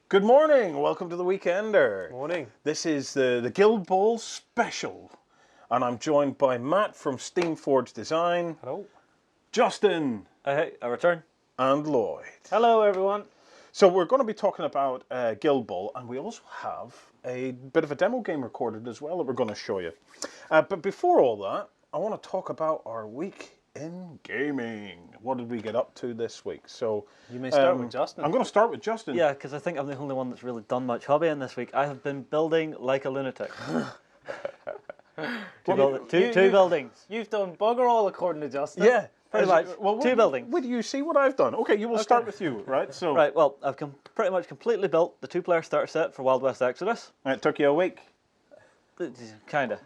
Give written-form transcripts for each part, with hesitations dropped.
Good morning, welcome to the Weekender. Morning. This is the Guild Ball special, and I'm joined by Matt from Steamforge Design. Hello. Justin. Hey, I return. And Lloyd. Hello, everyone. So we're going to be talking about Guild Ball, and we also have a bit of a demo game recorded as well that we're going to show you. But before all that, I want to talk about our week in gaming. What did we get up to this week? So You may start with Justin. I'm going to start with Justin. Yeah, because I think I'm the only one that's really done much hobbying this week. I have been building like a lunatic. Two buildings. You've done bugger all according to Justin. Yeah. Pretty much. Two buildings. Wait, do you see what I've done? Okay, you will start with you, right? So Right, well, I've pretty much completely built the two-player starter set for Wild West Exodus. it took you a week. Kinda.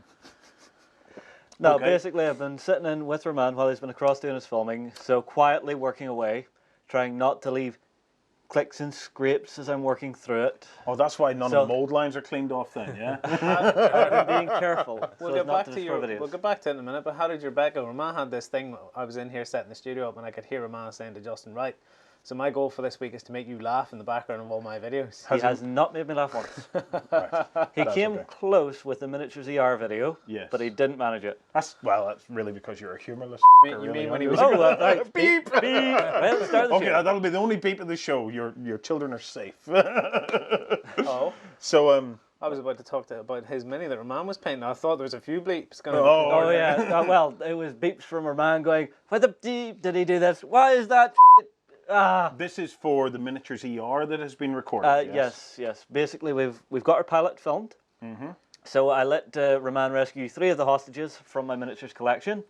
No, Okay. basically I've been sitting in with Roman while he's been across doing his filming, so quietly working away, trying not to leave clicks and scrapes as I'm working through it. Oh, that's why none of the mold lines are cleaned off then, yeah? I'm being careful. We'll get back to it in a minute, but how did your bet go? Roman had this thing, I was in here setting the studio up and I could hear Roman saying to Justin, right, so my goal for this week is to make you laugh in the background of all my videos. He has not made me laugh once. Right. He That's cleame okay. close with the miniatures ER video, Yes. but he didn't manage it. That's really because you're a humorless You really, mean when aren't he you? was... Right. Beep! Beep. Well, start the Okay, show. that'll be the only beep of the show. Your children are safe. Oh, So, I was about to talk about his mini that Roman was painting. I thought there was a few bleeps going to Oh yeah, well, it was beeps from our man going, why the deep did he do this? Why is that Ah. this is for the miniatures ER that has been recorded, Yes. Basically, we've got our pilot filmed. So I let Roman rescue 3 of the hostages from my miniatures collection.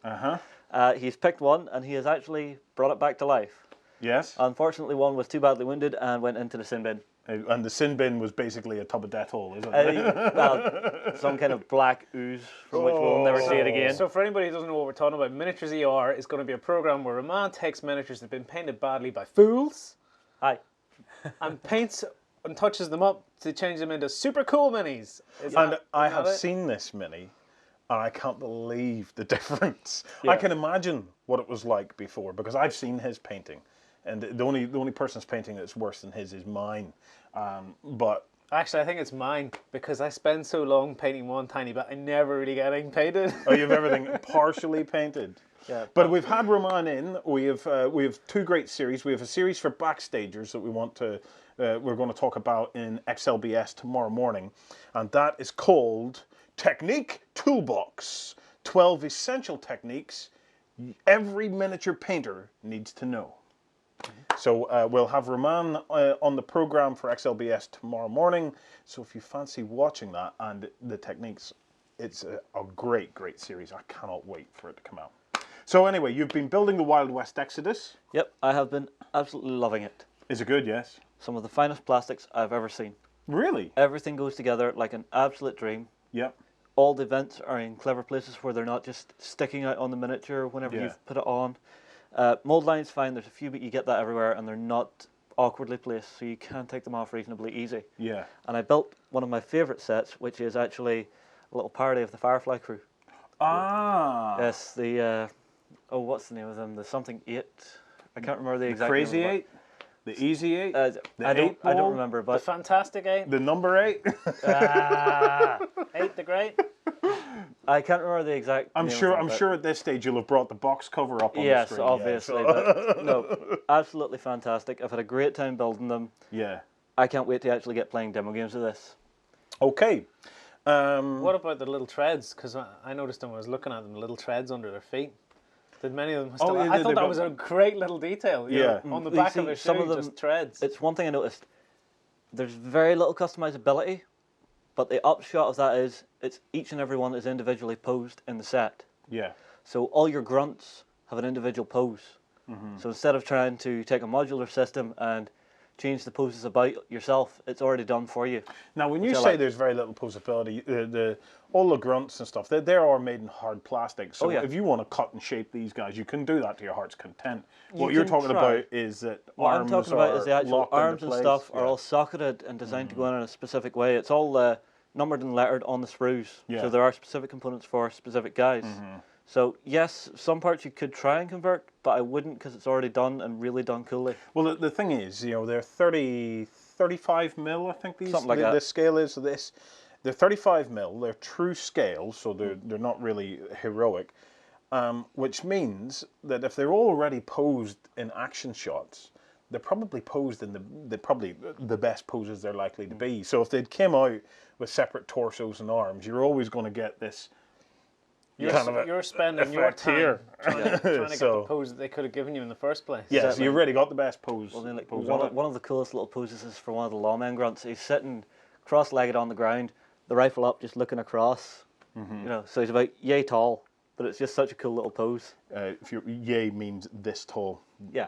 He's picked one, and he has actually brought it back to life. Yes. Unfortunately, one was too badly wounded and went into the sin bin. And the sin bin was basically a tub of death hole, isn't it? Well, some kind of black ooze from which we'll never see it again. So for anybody who doesn't know what we're talking about, Miniatures ER is going to be a program where Roman takes miniatures that have been painted badly by fools Hi. and paints and touches them up to change them into super cool minis. And I have seen this mini, and I can't believe the difference. I can imagine what it was like before, because I've seen his painting. And the only person's painting that's worse than his is mine. But Actually, I think it's mine because I spend so long painting one tiny bit, I never really get anything painted. oh, you have everything partially painted. Yeah. But we've had Roman in. We have 2 great series. We have a series for backstagers that we're going to talk about in XLBS tomorrow morning, and that is called Technique Toolbox: 12 Essential Techniques Every Miniature Painter Needs to Know. So we'll have Roman on the program for XLBS tomorrow morning. So if you fancy watching that and the techniques, it's a great series. I cannot wait for it to come out. So anyway, you've been building the Wild West Exodus. Yep, I have been absolutely loving it. Is it good? Yes. Some of the finest plastics I've ever seen. Really? Everything goes together like an absolute dream. Yep. All the vents are in clever places where they're not just sticking out on the miniature whenever you've put it on. Mold line's fine, there's a few, but you get that everywhere, and they're not awkwardly placed, so you can take them off reasonably easy. Yeah. And I built one of my favourite sets, which is actually a little parody of the Firefly crew. Ah. Yes, the, what's the name of them? The something 8. I can't remember the exact Crazy name. 8? The Easy 8? I don't remember, The but Fantastic 8. The number 8? 8 the Great. I can't remember the exact I'm name sure of them, but- at this stage you'll have brought the box cover up on the Yes, screen. obviously, but no, absolutely fantastic. I've had a great time building them. Yeah. I can't wait to actually get playing demo games of this. Okay. What about the little treads? Because I noticed when I was looking at them, little treads under their feet. Did many of them still... yeah, I thought they've that was a great little detail. You know, on the You back see, of a some shoe, of them- just treads. It's one thing I noticed. There's very little customizability, but the upshot of that is it's each and every one is individually posed in the set. Yeah. So all your grunts have an individual pose. So instead of trying to take a modular system and change the poses about yourself, it's already done for you. Now, when you Which I say like. there's very little posability, all the grunts and stuff, they are made in hard plastic. So if you want to cut and shape these guys, you can do that to your heart's content. What you're can talking try. about is that What arms I'm talking about is the are actual locked into arms and place. stuff are Yeah. all socketed and designed to go in a specific way. It's all numbered and lettered on the sprues. Yeah. So there are specific components for specific guys. So yes, some parts you could try and convert, but I wouldn't because it's already done and really done coolly. Well, the thing is, they're 30 35 mil, I think Something like that. the scale is of this. They're 35 mil. They're true scale, so they're not really heroic. Which means that if they're already posed in action shots, they're probably posed in the best poses they're likely to be. So if they'd came out with separate torsos and arms, you're always going to get this. You're spending your time here. trying to get the pose that they could have given you in the first place. Yeah, so you've already got the best pose. Well, then, like, pose one of the coolest little poses is for one of the lawman grunts. He's sitting cross-legged on the ground, the rifle up, just looking across. You know, so he's about yay tall, but it's just such a cool little pose. If you're, yay means this tall. Yeah.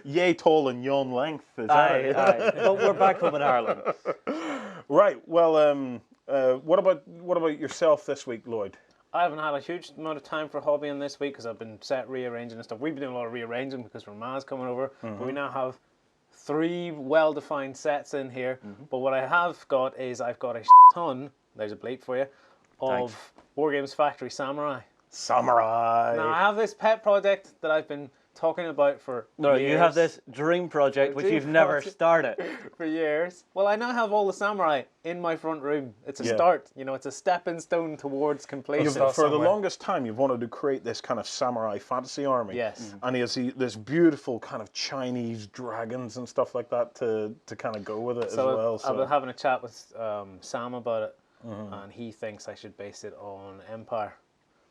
Yay tall and yawn length. Is that it? Aye. But we're back home in Ireland. Right. Well, what about yourself this week, Lloyd? I haven't had a huge amount of time for hobbying this week because I've been set rearranging and stuff. We've been doing a lot of rearranging because Roman's coming over. But we now have 3 well-defined sets in here. But what I have got is I've got a ton, there's a bleep for you, of Wargames Factory Samurai. Samurai. Now I have this pet project that I've been talking about for years. You have this dream project which you've never started. For years. Well, I now have all the samurai in my front room. It's a start, you know, it's a stepping stone towards completion. For the longest time, you've wanted to create this kind of samurai fantasy army. Yes. And he has this beautiful kind of Chinese dragons and stuff like that to kind of go with it as well. So I've been having a chat with Sam about it, and he thinks I should base it on Empire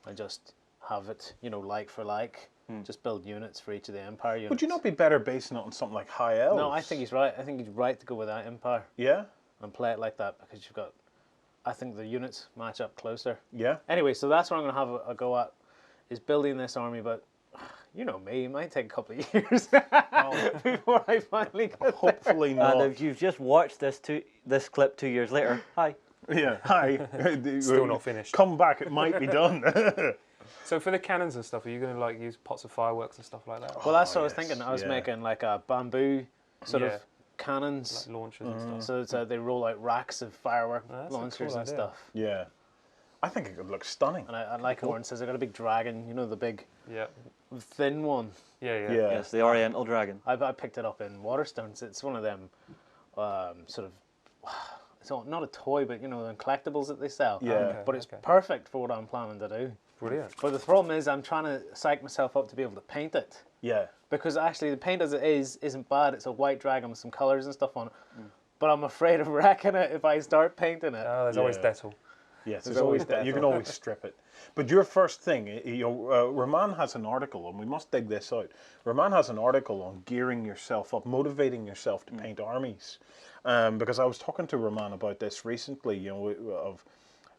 and just have it, you know, like for like. Just build units for each of the Empire units. Would you not be better basing it on something like High Elves? No, I think he's right. I think he's right to go with that Empire. Yeah? And play it like that because you've got, I think the units match up closer. Yeah? Anyway, so that's what I'm going to have a go at, is building this army, but you know me, it might take a couple of years before I finally get Hopefully there. not. And if you've just watched this clip 2 years later, hi. Yeah, hi. Still not finished. Come back, it might be done. So for the cannons and stuff, are you going to like use pots of fireworks and stuff like that? Well, that's what I was thinking. I was making like a bamboo sort of cannons. Like launchers and stuff. So they roll out racks of firework That's a launchers cool and idea. stuff. Yeah. I think it could look stunning. And I like it when it says I got a big dragon, you know, the big Yeah. thin one. Yeah. Yes, the Oriental Dragon. I picked it up in Waterstones. It's one of them sort of, it's not a toy, but you know, the collectibles that they sell. Yeah. But it's perfect for what I'm planning to do. Brilliant. But the problem is I'm trying to psych myself up to be able to paint it. Yeah. Because actually the paint as it isn't bad. It's a white dragon with some colours and stuff on it. But I'm afraid of wrecking it if I start painting it. Oh, there's always Dettol. Yes, there's always that. You can always strip it. But your first thing, Roman has an article, and we must dig this out. Roman has an article on gearing yourself up, motivating yourself to paint armies. Because I was talking to Roman about this recently, you know, of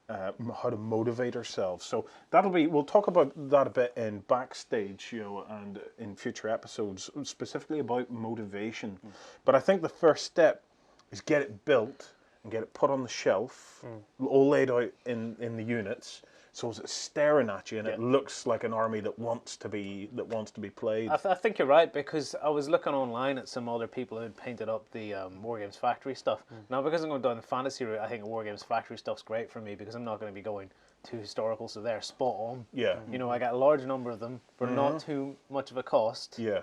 how to motivate ourselves. So we'll talk about that a bit in backstage, you know, and in future episodes, specifically about motivation. But I think the first step is get it built and get it put on the shelf, all laid out in the units, so it's staring at you and it looks like an army that wants to be played. I think you're right, because I was looking online at some other people who had painted up the Wargames Factory stuff. Now, because I'm going down the fantasy route, I think Wargames Factory stuff's great for me because I'm not going to be going too historical, so they're spot on. Yeah. You know, I got a large number of them for not too much of a cost. Yeah.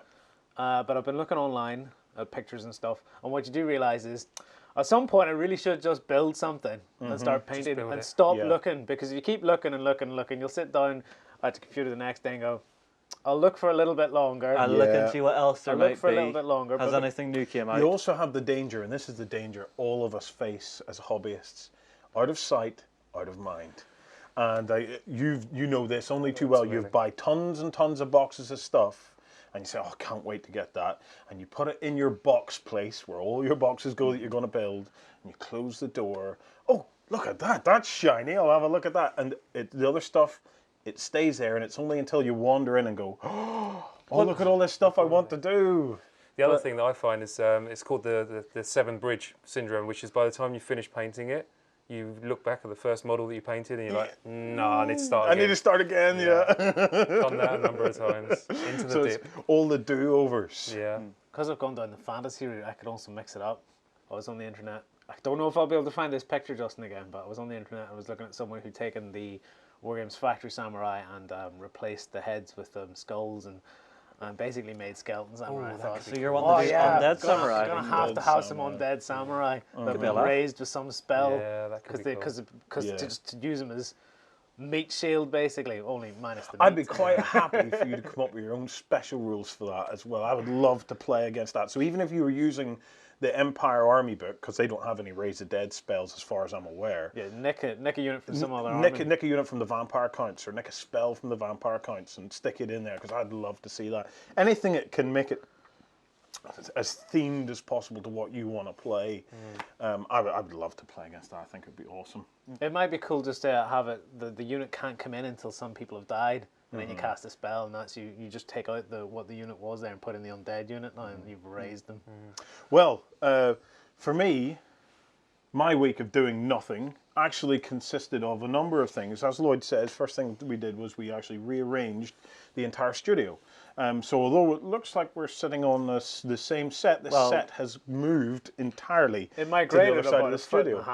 But I've been looking online at pictures and stuff, and what you do realise is, at some point, I really should just build something and start painting and stop looking, because if you keep looking and looking and looking, you'll sit down at the computer the next day and go, I'll look for a little bit longer. I'll look and see what else there might be. I'll look for a little bit longer. Has anything new came out? You also have the danger, and this is the danger all of us face as hobbyists: out of sight, out of mind. And you know this only too well. You buy tons and tons of boxes of stuff, and you say, oh, I can't wait to get that. And you put it in your box place where all your boxes go that you're going to build, and you close the door. Oh, look at that. That's shiny. I'll have a look at that. And the other stuff, it stays there, and it's only until you wander in and go, oh, look at all this stuff I want to do. The other thing that I find is it's called the Seven Bridge Syndrome, which is by the time you finish painting it, you look back at the first model that you painted and you're like, no, I need to start again. I need to start again, Done that a number of times. Into the dip. It's all the do-overs. Yeah. Because I've gone down the fantasy route, I could also mix it up. I was on the internet. I don't know if I'll be able to find this picture, Justin, again, but I was on the internet. I was looking at someone who'd taken the Wargames Factory Samurai and replaced the heads with skulls and and basically made skeleton samurai. I thought, So you're wanting to do undead samurai? I'm gonna have to have some undead samurai that have been raised with some spell. Yeah, that could be cool. Because to use them as meat shield, basically, only minus the meat. I'd be quite happy for you to come up with your own special rules for that as well. I would love to play against that. So even if you were using the Empire Army book, because they don't have any Raise the Dead spells as far as I'm aware. Yeah, nick a unit from some other army. Nick a unit from the Vampire Counts, or nick a spell from the Vampire Counts and stick it in there, because I'd love to see that. Anything that can make it as themed as possible to what you want to play. I would love to play against that. I think it would be awesome. It might be cool just to have it, the unit can't come in until some people have died, and then you cast a spell, and that's you just take out what the unit was there and put in the undead unit now, and you've raised them. Well, for me, my week of doing nothing actually consisted of a number of things. As Lloyd says, first thing we did was we actually rearranged the entire studio. So although it looks like we're sitting on the same set, the set has moved entirely It migrated to the other side of the studio.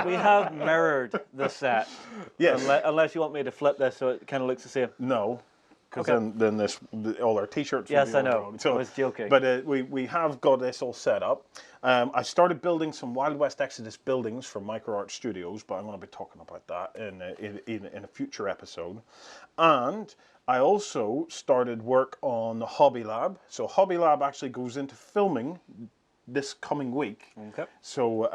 We have mirrored the set. Yes. Unless you want me to flip this so it kind of looks the same. No. Because then all our T-shirts. Yes, will I be know. wrong. So, I was joking. But we have got this all set up. I started building some Wild West Exodus buildings for Micro Art Studios, but I'm going to be talking about that in a future episode. And I also started work on the Hobby Lab. So Hobby Lab actually goes into filming this coming week. Okay. So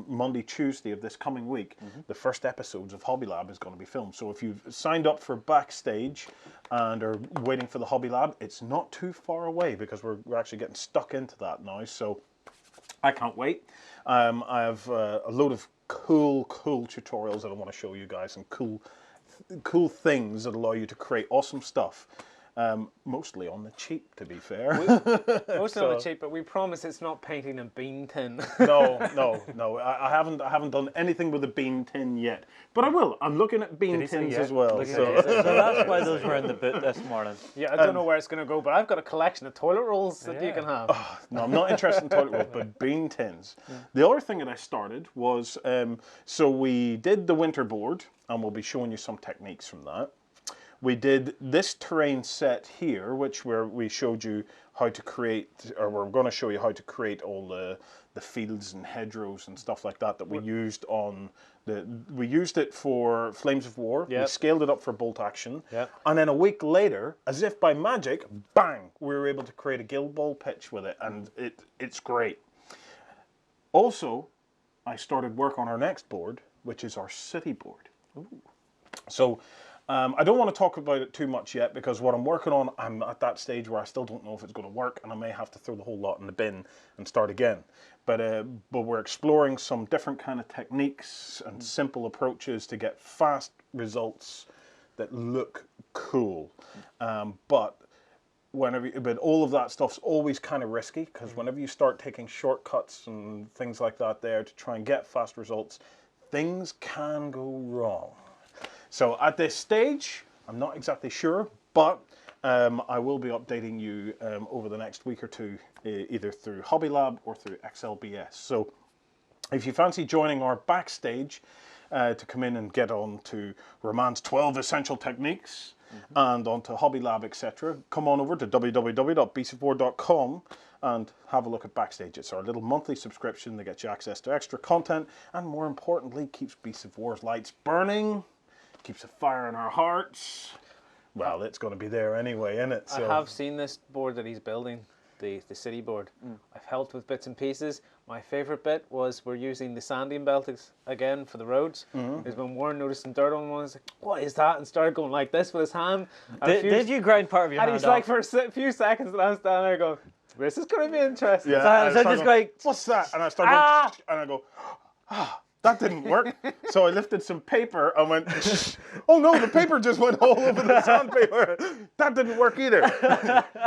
Monday, Tuesday of this coming week, the first episodes of Hobby Lab is going to be filmed. So if you've signed up for Backstage and are waiting for the Hobby Lab, it's not too far away, because we're actually getting stuck into that now. So I can't wait. I have a load of cool tutorials that I want to show you guys, and cool things that allow you to create awesome stuff. Mostly on the cheap, to be fair. Mostly on the cheap, but we promise it's not painting a bean tin. No. I haven't done anything with a bean tin yet, but I will. I'm looking at bean tins as well. So that's why those were in the boot this morning. Yeah, I don't know where it's going to go, but I've got a collection of toilet rolls that you can have. No, I'm not interested in toilet rolls, but bean tins. The other thing that I started was, so we did the winter board, and we'll be showing you some techniques from that. We did this terrain set here, we showed you how to create, or we're going to show you how to create all the fields and hedgerows and stuff like that we used on we used it for Flames of War. Yep. We scaled it up for bolt action. Yep. And then a week later, as if by magic, bang, we were able to create a Guild Ball pitch with it, and it's great. Also, I started work on our next board, which is our city board. Ooh. So I don't want to talk about it too much yet, because what I'm working on, I'm at that stage where I still don't know if it's going to work, and I may have to throw the whole lot in the bin and start again. But we're exploring some different kind of techniques and simple approaches to get fast results that look cool. But all of that stuff's always kind of risky, because whenever you start taking shortcuts and things like that there to try and get fast results, things can go wrong. So at this stage, I'm not exactly sure, but I will be updating you over the next week or two, either through Hobby Lab or through XLBS. So if you fancy joining our Backstage to come in and get on to Roman's 12 Essential Techniques and onto Hobby Lab, etc., come on over to www.beastsofwar.com and have a look at Backstage. It's our little monthly subscription that gets you access to extra content, and more importantly, keeps Beasts of War's lights burning, keeps a fire in our hearts. Well, it's going to be there anyway, isn't it? So. I have seen this board that he's building, the city board. I've helped with bits and pieces. My favourite bit was we're using the sanding belt again for the roads. Is when Warren noticed some dirt on one, he's like, "What is that?" and started going like this with his hand. Did you grind part of your hand And he's off? like, for a few seconds, and I was standing there going, "This is going to be interesting." Yeah, So just going, what's that? And I start going, and I go, that didn't work. So I lifted some paper and went, oh no, the paper just went all over the sandpaper. That didn't work either.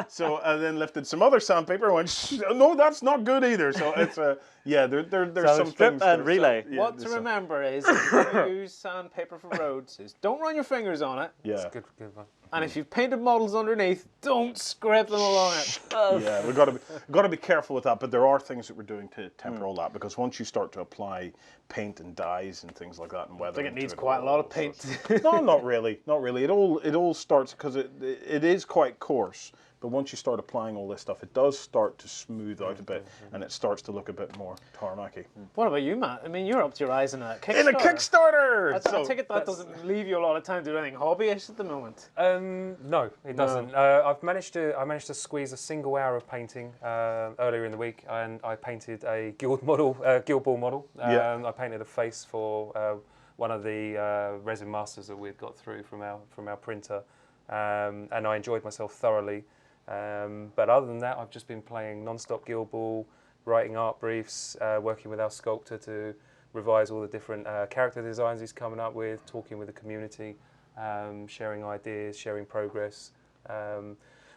So I then lifted some other sandpaper and went, no, that's not good either. So it's there's some strip things. and relay. What to remember is, if you use sandpaper for roads, is don't run your fingers on it. Yeah. Good one. And if you've painted models underneath, don't scrape them along it. Yeah, we've got to be careful with that. But there are things that we're doing to temper all that, because once you start to apply paint paint and dyes and things like that and I weather. think it into needs it quite a lot of all, paint. No, not really, not really. It all starts because it is quite coarse, but once you start applying all this stuff, it does start to smooth out a bit, and it starts to look a bit more tarmacy. What about you, Matt? I mean, you're up to your eyes in a Kickstarter. In a Kickstarter. I take it that doesn't leave you a lot of time to do anything hobbyish at the moment. No, it doesn't. I managed to squeeze a single hour of painting earlier in the week, and I painted a guild ball model. I painted a face for one of the resin masters that we'd got through from our printer, and I enjoyed myself thoroughly. But other than that, I've just been playing non-stop guild ball, writing art briefs, working with our sculptor to revise all the different character designs he's coming up with, talking with the community, sharing ideas, sharing progress.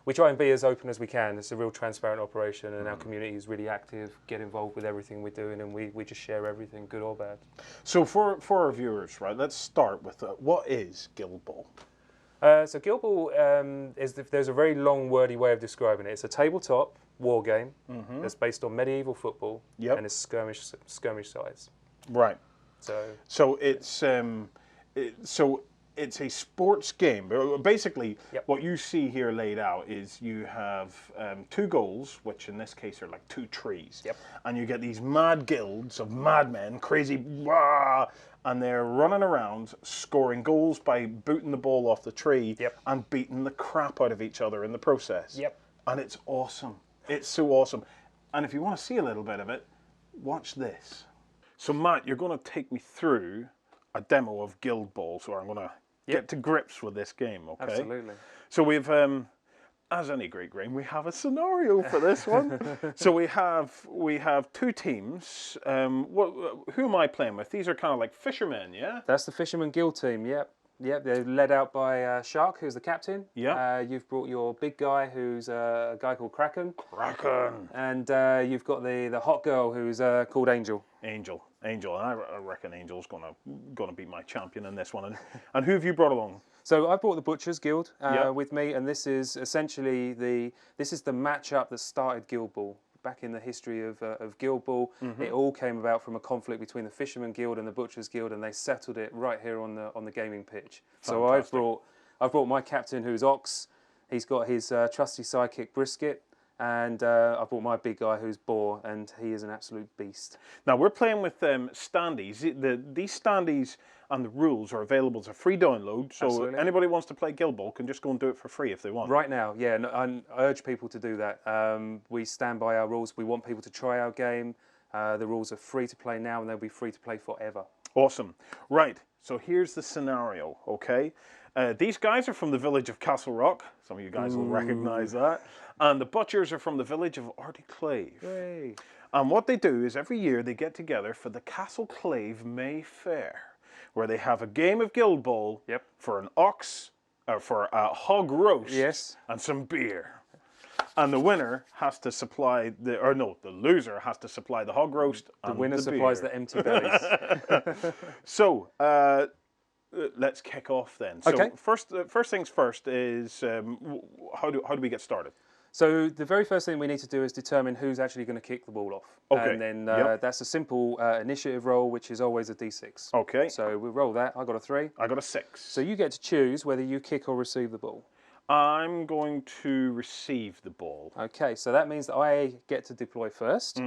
We try and be as open as we can. It's a real transparent operation, and our community is really active, get involved with everything we're doing, and we just share everything, good or bad. So for our viewers, right, let's start with what is Guild Ball? So Guild Ball there's a very long, wordy way of describing it. It's a tabletop war game that's based on medieval football, and it's skirmish size. Right. So it's a sports game. Basically, what you see here laid out is you have two goals, which in this case are like two trees. And you get these mad guilds of madmen, crazy, rah, and they're running around scoring goals by booting the ball off the tree and beating the crap out of each other in the process. And it's awesome. It's so awesome. And if you want to see a little bit of it, watch this. So Matt, you're going to take me through a demo of Guild Ball, so I'm going to get to grips with this game, okay? Absolutely. So we've, as any great game, we have a scenario for this one. So we have two teams. Who am I playing with? These are kind of like fishermen, yeah? That's the Fisherman Guild team, yep. They're led out by Shark, who's the captain. You've brought your big guy, who's a guy called Kraken. And you've got the hot girl, who's called Angel. Angel. And I reckon Angel's gonna be my champion in this one. And who have you brought along? So I brought the Butchers Guild with me, and this is essentially the matchup that started Guild Ball. Back in the history of Guild Ball, it all came about from a conflict between the Fisherman Guild and the Butchers Guild, and they settled it right here on the gaming pitch. So I've brought my captain, who's Ox. He's got his trusty sidekick Brisket, and I brought my big guy, who's Boar, and he is an absolute beast. Now we're playing with standees. These standees and the rules are available as a free download, so anybody who wants to play Guild Ball can just go and do it for free if they want. Right now, yeah, and I urge people to do that. We stand by our rules. We want people to try our game. The rules are free to play now, and they'll be free to play forever. Awesome. Right, so here's the scenario, okay? These guys are from the village of Castle Rock. Some of you guys will recognise that. And the Butchers are from the village of Articlave. Yay. And what they do is every year they get together for the Castle Clave May Fair, where they have a game of Guild Ball for an for a hog roast and some beer. And the winner has to supply the loser has to supply the hog roast. The winner supplies the empty bellies. So let's kick off then. So first things first is how do we get started? So the very first thing we need to do is determine who's actually going to kick the ball off. Okay. And then that's a simple initiative roll, which is always a d6. Okay. So we roll that. I got a 3. I got a 6. So you get to choose whether you kick or receive the ball. I'm going to receive the ball. Okay, so that means that I get to deploy first.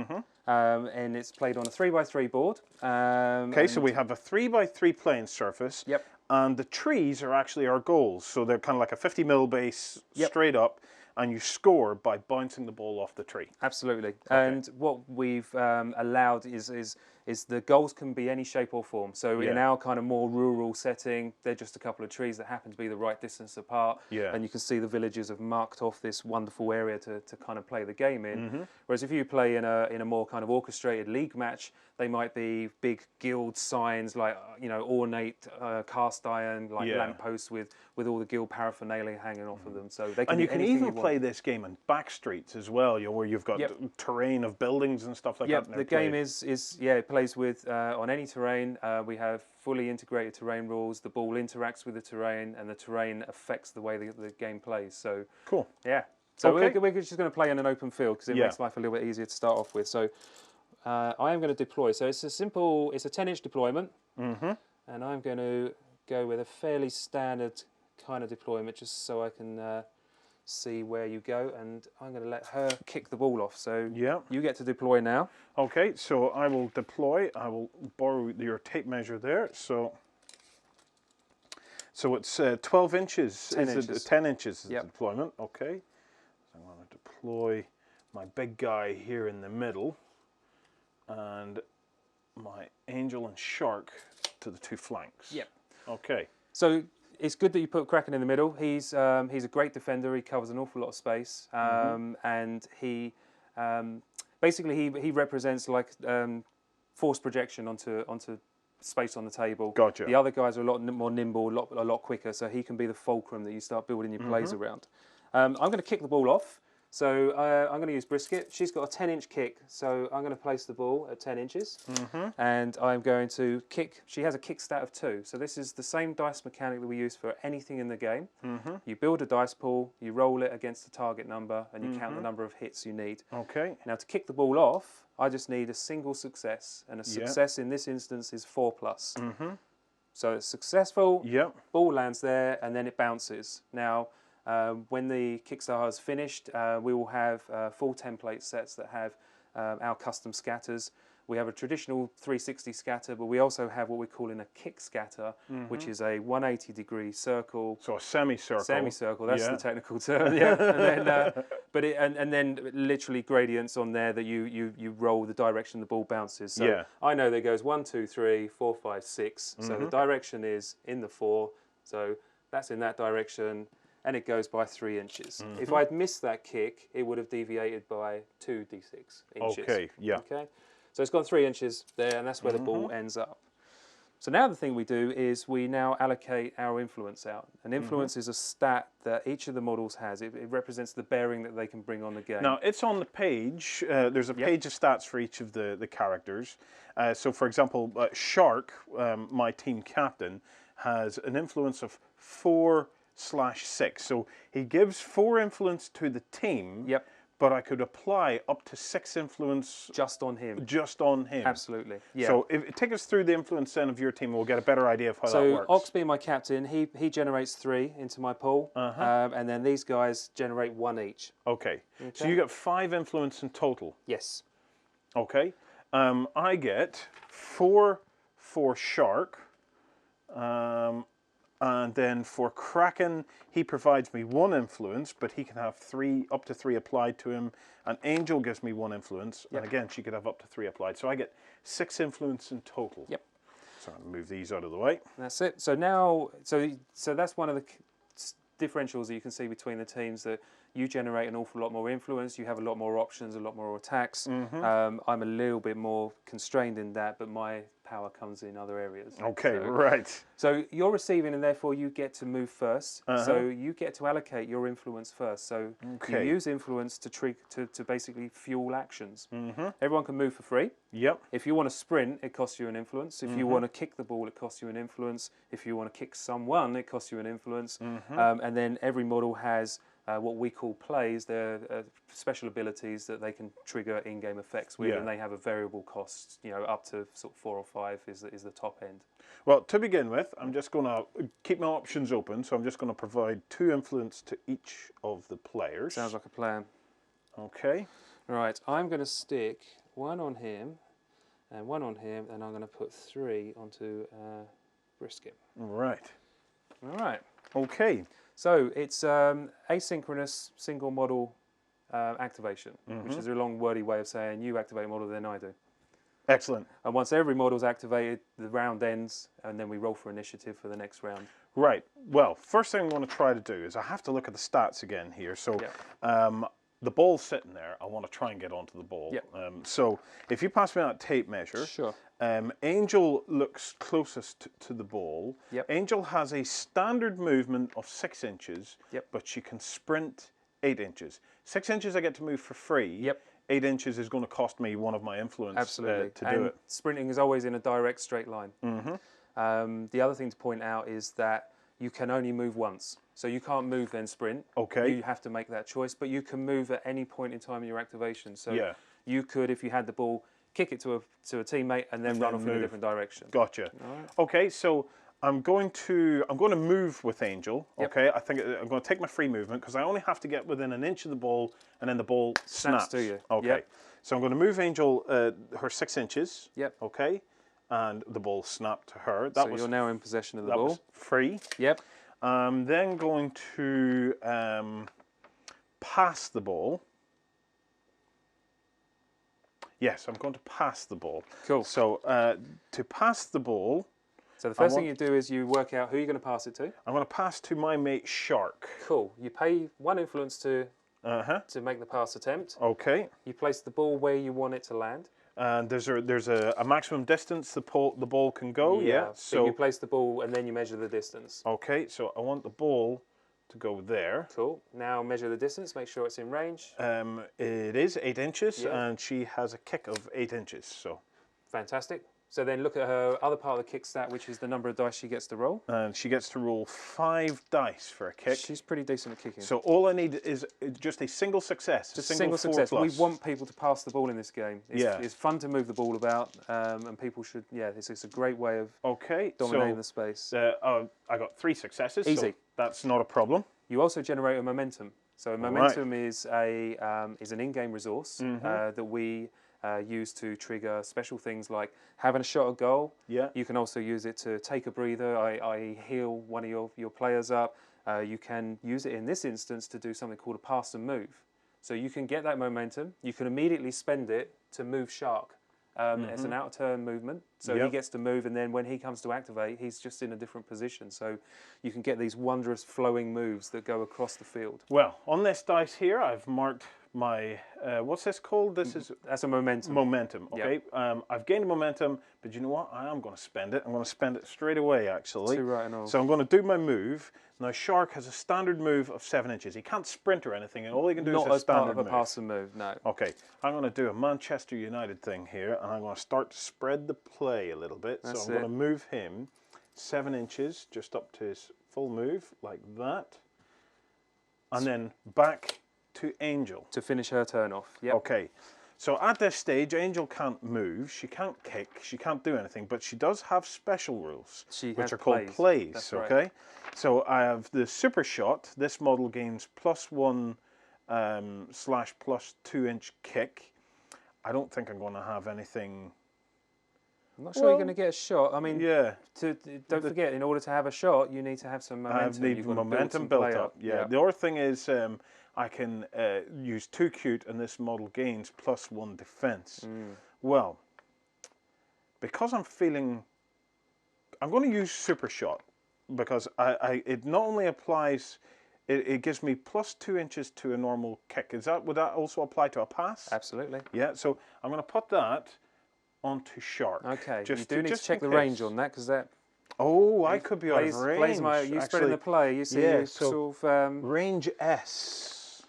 And it's played on a 3x3 board. Okay, so we have a 3x3 playing surface. And the trees are actually our goals. So they're kind of like a 50mm base straight up. And you score by bouncing the ball off the tree. Absolutely. Okay. And what we've allowed is the goals can be any shape or form. So in our kind of more rural setting, they're just a couple of trees that happen to be the right distance apart. And you can see the villagers have marked off this wonderful area to kind of play the game in. Whereas if you play in a more kind of orchestrated league match, they might be big guild signs like ornate cast iron lampposts with all the guild paraphernalia hanging off of them. So they can and you can even play want. this game in back streets as well, where you've got terrain of buildings and stuff like that. The game it plays with on any terrain. We have fully integrated terrain rules. The ball interacts with the terrain, and the terrain affects the way the game plays. So cool. Yeah. So we're just going to play in an open field because it makes life a little bit easier to start off with. So I am going to deploy. So it's a 10-inch deployment, and I'm going to go with a fairly standard kind of deployment, just so I can see where you go. And I'm going to let her kick the ball off. So you get to deploy now. Okay, so I will deploy. I will borrow your tape measure there. So it's 12 inches. 10 inches. 10 inches is the deployment. Okay, so I'm going to deploy my big guy here in the middle, and my angel and shark to the two flanks. Yep. Okay. So it's good that you put Kraken in the middle. He's a great defender. He covers an awful lot of space, and he basically he represents like force projection onto space on the table. Gotcha. The other guys are a lot more nimble, a lot quicker, so he can be the fulcrum that you start building your plays around. I'm going to kick the ball off. So I'm going to use Brisket. She's got a 10-inch kick, so I'm going to place the ball at 10 inches. And I'm going to kick. She has a kick stat of 2. So this is the same dice mechanic that we use for anything in the game. You build a dice pool, you roll it against the target number, and you count the number of hits you need. Okay. Now to kick the ball off, I just need a single success, and a success in this instance is 4+. So it's successful, ball lands there, and then it bounces. Now, when the Kickstarter is finished, we will have full template sets that have our custom scatters. We have a traditional 360 scatter, but we also have what we're calling a kick scatter, which is a 180-degree circle. So a semicircle. Semicircle, that's the technical term. And then, and then literally gradients on there that you roll the direction the ball bounces. So I know that goes 1, 2, 3, 4, 5, 6. So the direction is in the 4. So that's in that direction. And it goes by 3 inches. If I'd missed that kick, it would have deviated by 2d6 inches. Okay, Okay, so it's gone 3 inches there, and that's where the ball ends up. So now the thing we do is we now allocate our influence out. And influence is a stat that each of the models has. It represents the bearing that they can bring on the game. Now, it's on the page. There's a page of stats for each of the characters. So, for example, Shark, my team captain, has an influence of 4/6. So he gives 4 influence to the team. But I could apply up to 6 influence just on him. Just on him. Absolutely. Yeah. So take us through the influence then of your team, and we'll get a better idea of how that works. So Ox being my captain, he generates 3 into my pool, and then these guys generate 1 each. Okay. So you get 5 influence in total. Yes. Okay. I get 4 for Shark. And then for Kraken, he provides me 1 influence, but he can have up to 3 applied to him. And Angel gives me 1 influence, and again, she could have up to 3 applied. So I get 6 influence in total. So I'm going to move these out of the way. That's it. So now, so that's one of the differentials that you can see between the teams, that you generate an awful lot more influence, you have a lot more options, a lot more attacks. I'm a little bit more constrained in that, but my power comes in other areas. Okay, right. So you're receiving, and therefore you get to move first. So you get to allocate your influence first. So you use influence to basically fuel actions. Everyone can move for free. If you want to sprint, it costs you an influence. If you want to kick the ball, it costs you an influence. If you want to kick someone, it costs you an influence. And then every model has what we call plays. They're special abilities that they can trigger in-game effects with, and they have a variable cost. Up to sort of 4 or 5 is the top end. Well, to begin with, I'm just going to keep my options open. So I'm just going to provide 2 influence to each of the players. Sounds like a plan. Okay. Right. I'm going to stick 1 on him, and 1 on him, and I'm going to put 3 onto Brisket. Right. All right. Okay. So it's asynchronous single model activation, which is a long wordy way of saying you activate a model, then I do. Excellent. And once every model's activated, the round ends, and then we roll for initiative for the next round. Right. Well, first thing I'm going to try to do is I have to look at the stats again here. So the ball's sitting there. I want to try and get onto the ball. So if you pass me that tape measure. Sure. Angel looks closest to the ball. Angel has a standard movement of 6 inches, but she can sprint 8 inches. 6 inches I get to move for free. 8 inches is going to cost me 1 of my influence to do it. Sprinting is always in a direct straight line. The other thing to point out is that you can only move once. So you can't move then sprint. You have to make that choice, but you can move at any point in time in your activation. So you could, if you had the ball, kick it to a teammate, and then run off in a different direction. Gotcha. Okay, so I'm going to move with Angel. Okay, I think I'm going to take my free movement because I only have to get within an inch of the ball, and then the ball snaps to you. Okay, Yep. so I'm going to move Angel her 6 inches. Yep. Okay, and the ball snapped to her. So you're now in possession of the ball. Was free. Yep. I'm then going to pass the ball. Yes, I'm going to pass the ball. Cool. So to pass the ball, So the first thing you do is you work out who you're going to pass it to. I'm going to pass to my mate Shark. Cool. You pay 1 influence to make the pass attempt. Okay. You place the ball where you want it to land. And there's a maximum distance the ball can go. Yeah. So you place the ball and then you measure the distance. Okay. So I want the ball to go there. Cool. Now measure the distance. Make sure it's in range. It is 8 inches, and she has a kick of 8 inches. So fantastic. So then look at her other part of the kick stat, which is the number of dice she gets to roll. And she gets to roll 5 dice for a kick. She's pretty decent at kicking. So all I need is just a single success. Just a single success. We want people to pass the ball in this game. It's fun to move the ball about, and people should. Yeah, this is a great way of dominating the space. I got 3 successes. Easy. So that's not a problem. You also generate a momentum. So a momentum is an in-game resource that we use to trigger special things like having a shot at goal. Yeah. You can also use it to take a breather. I heal one of your players up. You can use it in this instance to do something called a pass and move. So you can get that momentum. You can immediately spend it to move Shark as an out-turn movement. So he gets to move, and then when he comes to activate, he's just in a different position. So you can get these wondrous flowing moves that go across the field. Well, on this dice here, I've marked my, what's this called? That's a momentum. Momentum, okay. Yep. I've gained momentum, but you know what? I am going to spend it. I'm going to spend it straight away, actually. Too right and all. So I'm going to do my move. Now, Shark has a standard move of 7 inches. He can't sprint or anything, and all he can do is a standard move. Not as part of a pass and move, no. Okay, I'm going to do a Manchester United thing here, and I'm going to start to spread the play a little bit. So I'm going to move him 7 inches, just up to his full move, like that. And then back to Angel. To finish her turn off, yep. Okay, so at this stage, Angel can't move, she can't kick, she can't do anything, but she does have special rules, which are called plays. That's okay? Right. So I have the super shot. This model gains +1 / +2 inch kick. I don't think I'm going to have anything. I'm not sure you're going to get a shot. I mean, yeah. Don't forget, in order to have a shot, you need to have some momentum. I need momentum built up. Yeah. The other thing is I can use 2 cute, and this model gains +1 defense. Well, because I'm feeling, I'm going to use super shot because it not only applies. It gives me +2 inches to a normal kick. Would that also apply to a pass? Absolutely. Yeah. So I'm going to put that onto Shark. Okay. You do need to check the range on that because that. Oh, I could be out of range. You spread in the play. You see, sort of range S.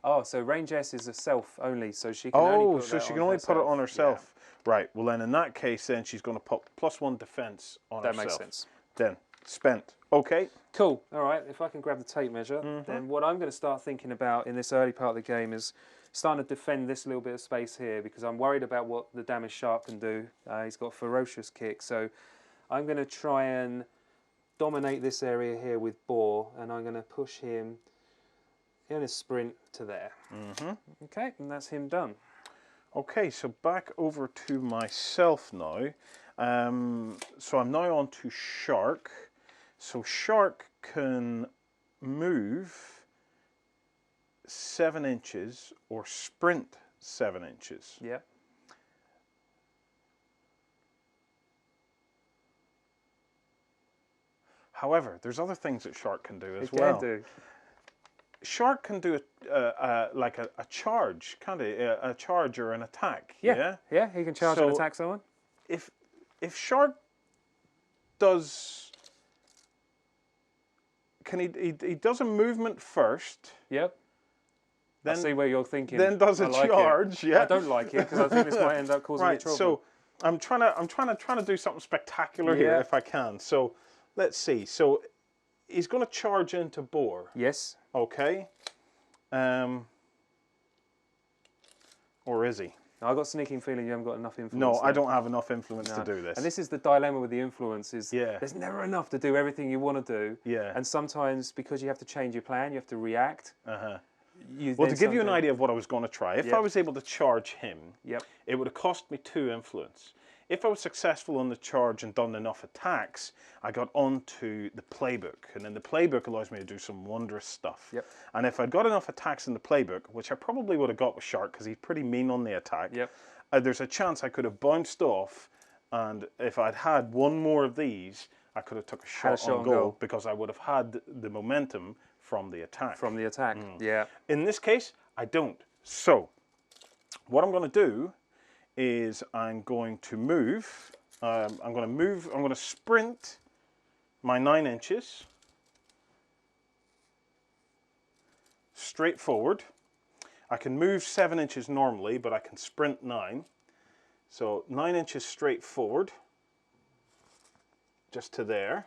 Oh, so range S is a self only, so she can only put she can only put it on herself. Yeah. Right. Well, then in that case, then she's going to put +1 defense on herself. That makes sense. Then spent. Okay. Cool. All right. If I can grab the tape measure, then what I'm going to start thinking about in this early part of the game is starting to defend this little bit of space here because I'm worried about what the damage Shark can do. He's got a ferocious kick, so I'm going to try and dominate this area here with Boar, and I'm going to push him in a sprint to there. Okay, and that's him done. Okay, so back over to myself now. So I'm now on to Shark. So Shark can move 7 inches or sprint 7 inches. Yeah. However, there's other things that Shark can do as well. It can do. Shark can do like a charge, can't he? A charge or an attack. Yeah. Yeah, he can charge and attack someone. If Shark does, he does a movement first. Yep. Then, I see where you're thinking. Then does a charge. Yeah. I don't like it because I think this might end up causing me trouble. So I'm trying to do something spectacular here if I can. So let's see. So he's going to charge into Boar. Yes. Okay. Or is he? I've got a sneaking feeling you haven't got enough influence. No, I there. don't have enough influence to do this. And this is the dilemma with the influence is Yeah. there's never enough to do everything you want to do. Yeah. And sometimes because you have to change your plan, you have to react. Well, to give you an idea of what I was going to try, if Yep. I was able to charge him, Yep. it would have cost me 2 influence. If I was successful on the charge and done enough attacks, I got onto the playbook. And then the playbook allows me to do some wondrous stuff. Yep. And if I'd got enough attacks in the playbook, which I probably would have got with Shark because he's pretty mean on the attack, Yep. There's a chance I could have bounced off. And if I'd had one more of these, I could have took a shot on goal because I would have had the momentum from the attack. From the attack, yeah. In this case, I don't. So, what I'm going to do is I'm going to move. I'm going to sprint my 9 inches straight forward. I can move 7 inches normally, but I can sprint 9. So 9 inches straight forward, just to there.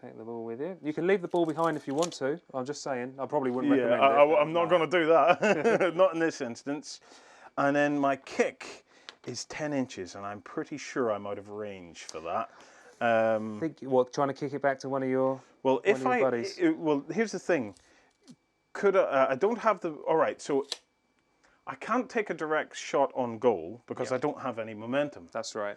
Take the ball with you. You can leave the ball behind if you want to. I'm just saying. I probably wouldn't recommend it. I'm not going to do that. Not in this instance. And then my kick is 10 inches, and I'm pretty sure I'm out of range for that. Think what? Trying to kick it back to one of your Well, if one of your buddies. well, here's the thing. Could I don't have the. All right, so I can't take a direct shot on goal because I don't have any momentum. That's right.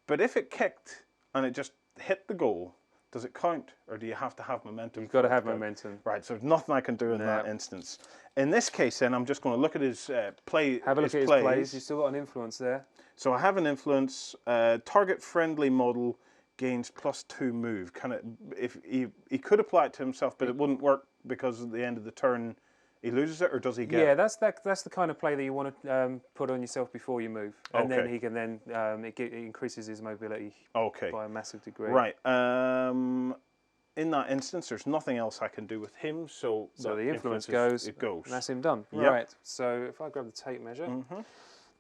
But if it kicked and it just hit the goal, does it count, or do you have to have momentum? You've got to have momentum. Right, so there's nothing I can do in that instance. In this case, then, I'm just going to look at his play. Have a look at his plays. You've still got an influence there. So I have an influence. Target-friendly model gains +2 move. If he could apply it to himself, but it wouldn't work because at the end of the turn he loses it, or does he get? Yeah, that's the kind of play that you want to put on yourself before you move, and then he can then it increases his mobility by a massive degree. Right. In that instance, there's nothing else I can do with him, so the influence goes. It goes. And that's him done. Yep. Right. So if I grab the tape measure,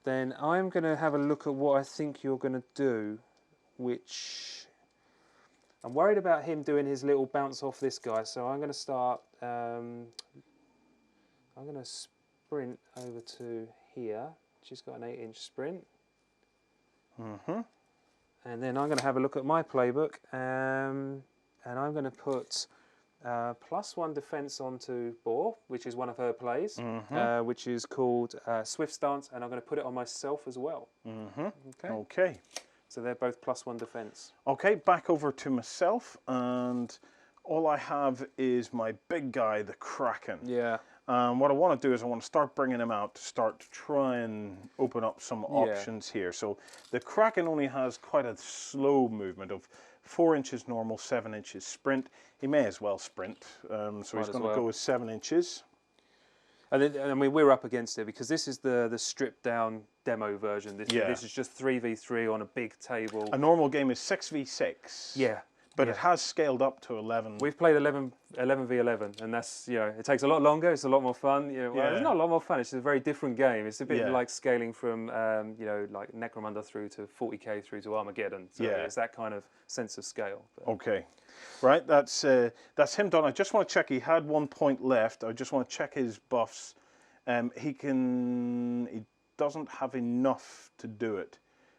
then I'm going to have a look at what I think you're going to do, which I'm worried about him doing his little bounce off this guy. So I'm going to start. I'm going to sprint over to here. She's got an 8-inch sprint. And then I'm going to have a look at my playbook. And I'm going to put +1 defense onto Boar, which is one of her plays, which is called Swift Stance, and I'm going to put it on myself as well. Okay. So they're both +1 defense. Okay, back over to myself, and all I have is my big guy, the Kraken. Yeah. What I want to do is I want to start bringing him out to start to try and open up some options here. So the Kraken only has quite a slow movement of 4 inches normal, 7 inches sprint. He may as well sprint, so he's going to go with 7 inches. And then, I mean, we're up against it because this is the stripped down demo version. This is just 3v3 on a big table. A normal game is 6v6. Yeah. But it has scaled up to 11. We've played 11v11, and that's, it takes a lot longer. It's a lot more fun. Well, it's not a lot more fun. It's just a very different game. It's a bit like scaling from, like Necromunda through to 40k through to Armageddon. So it's that kind of sense of scale. But. Okay, right. That's him done. I just want to check. He had 1 point left. I just want to check his buffs. He doesn't have enough to do it.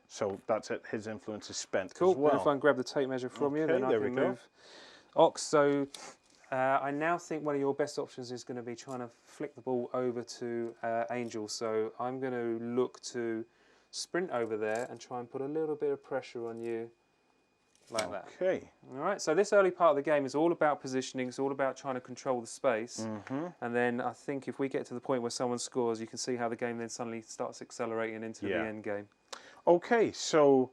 So that's it. His influence is spent. Cool. As well. If I can grab the tape measure from you, then I can move. Ox. So I now think one of your best options is going to be trying to flick the ball over to Angel. So I'm going to look to sprint over there and try and put a little bit of pressure on you, like that. Okay. All right. So this early part of the game is all about positioning. It's all about trying to control the space. And then I think if we get to the point where someone scores, you can see how the game then suddenly starts accelerating into the end game. Okay, so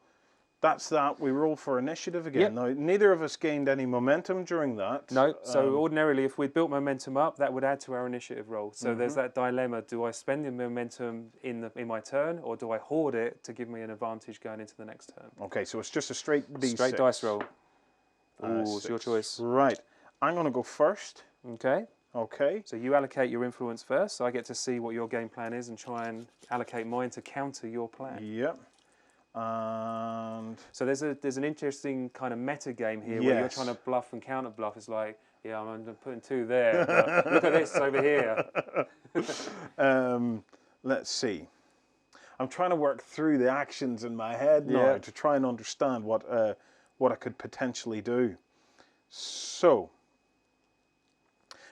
that's that. We roll for initiative again. Now, neither of us gained any momentum during that. No, so ordinarily if we'd built momentum up, that would add to our initiative roll. So there's that dilemma. Do I spend the momentum in my turn, or do I hoard it to give me an advantage going into the next turn? Okay, so it's just a straight D6. Straight dice roll. Ooh, it's your choice. Right. I'm going to go first. Okay. Okay. So you allocate your influence first, so I get to see what your game plan is and try and allocate mine to counter your plan. Yep. And so there's an interesting kind of meta game here where you're trying to bluff and counter bluff. It's like, I'm putting 2 there, but look at this over here. Let's see. I'm trying to work through the actions in my head now Yeah. to try and understand what I could potentially do. So,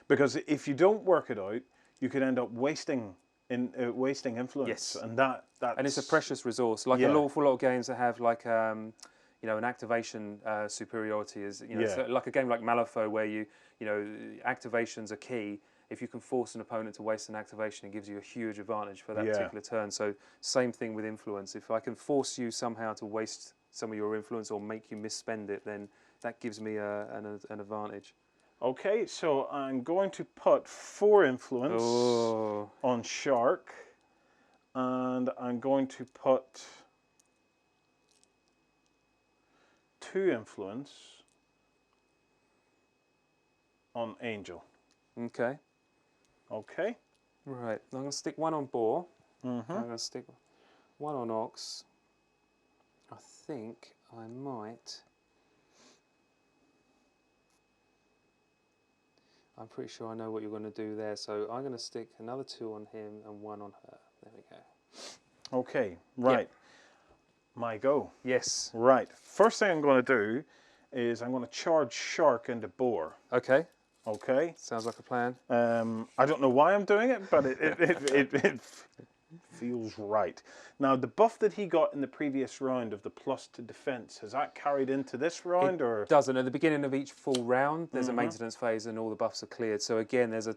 because if you don't work it out, you could end up wasting influence, Yes. and that's And it's a precious resource. Like Yeah. an awful lot of games that have like you know, an activation superiority is, you know, Yeah. so like a game like Malifaux where you know, activations are key. If you can force an opponent to waste an activation, it gives you a huge advantage for that Yeah. particular turn. So same thing with influence. If I can force you somehow to waste some of your influence or make you misspend it, then that gives me an advantage. Okay, so I'm going to put 4 influence Oh, on Shark, and I'm going to put 2 influence on Angel. okay. Okay. Right, I'm going to stick 1 on Boar. Mm-hmm. I'm going to stick 1 on Ox. I think I might. I'm pretty sure I know what you're going to do there. So I'm going to stick another 2 on him and 1 on her. There we go. Okay, right. My go. Yes. Right. First thing I'm going to do is I'm going to charge Shark into Boar. Okay. Okay. Sounds like a plan. I don't know why I'm doing it, but it feels right. Now, the buff that he got in the previous round of the plus to defense, has that carried into this round, or? Doesn't. At the beginning of each full round, there's a maintenance phase and all the buffs are cleared. So again, there's a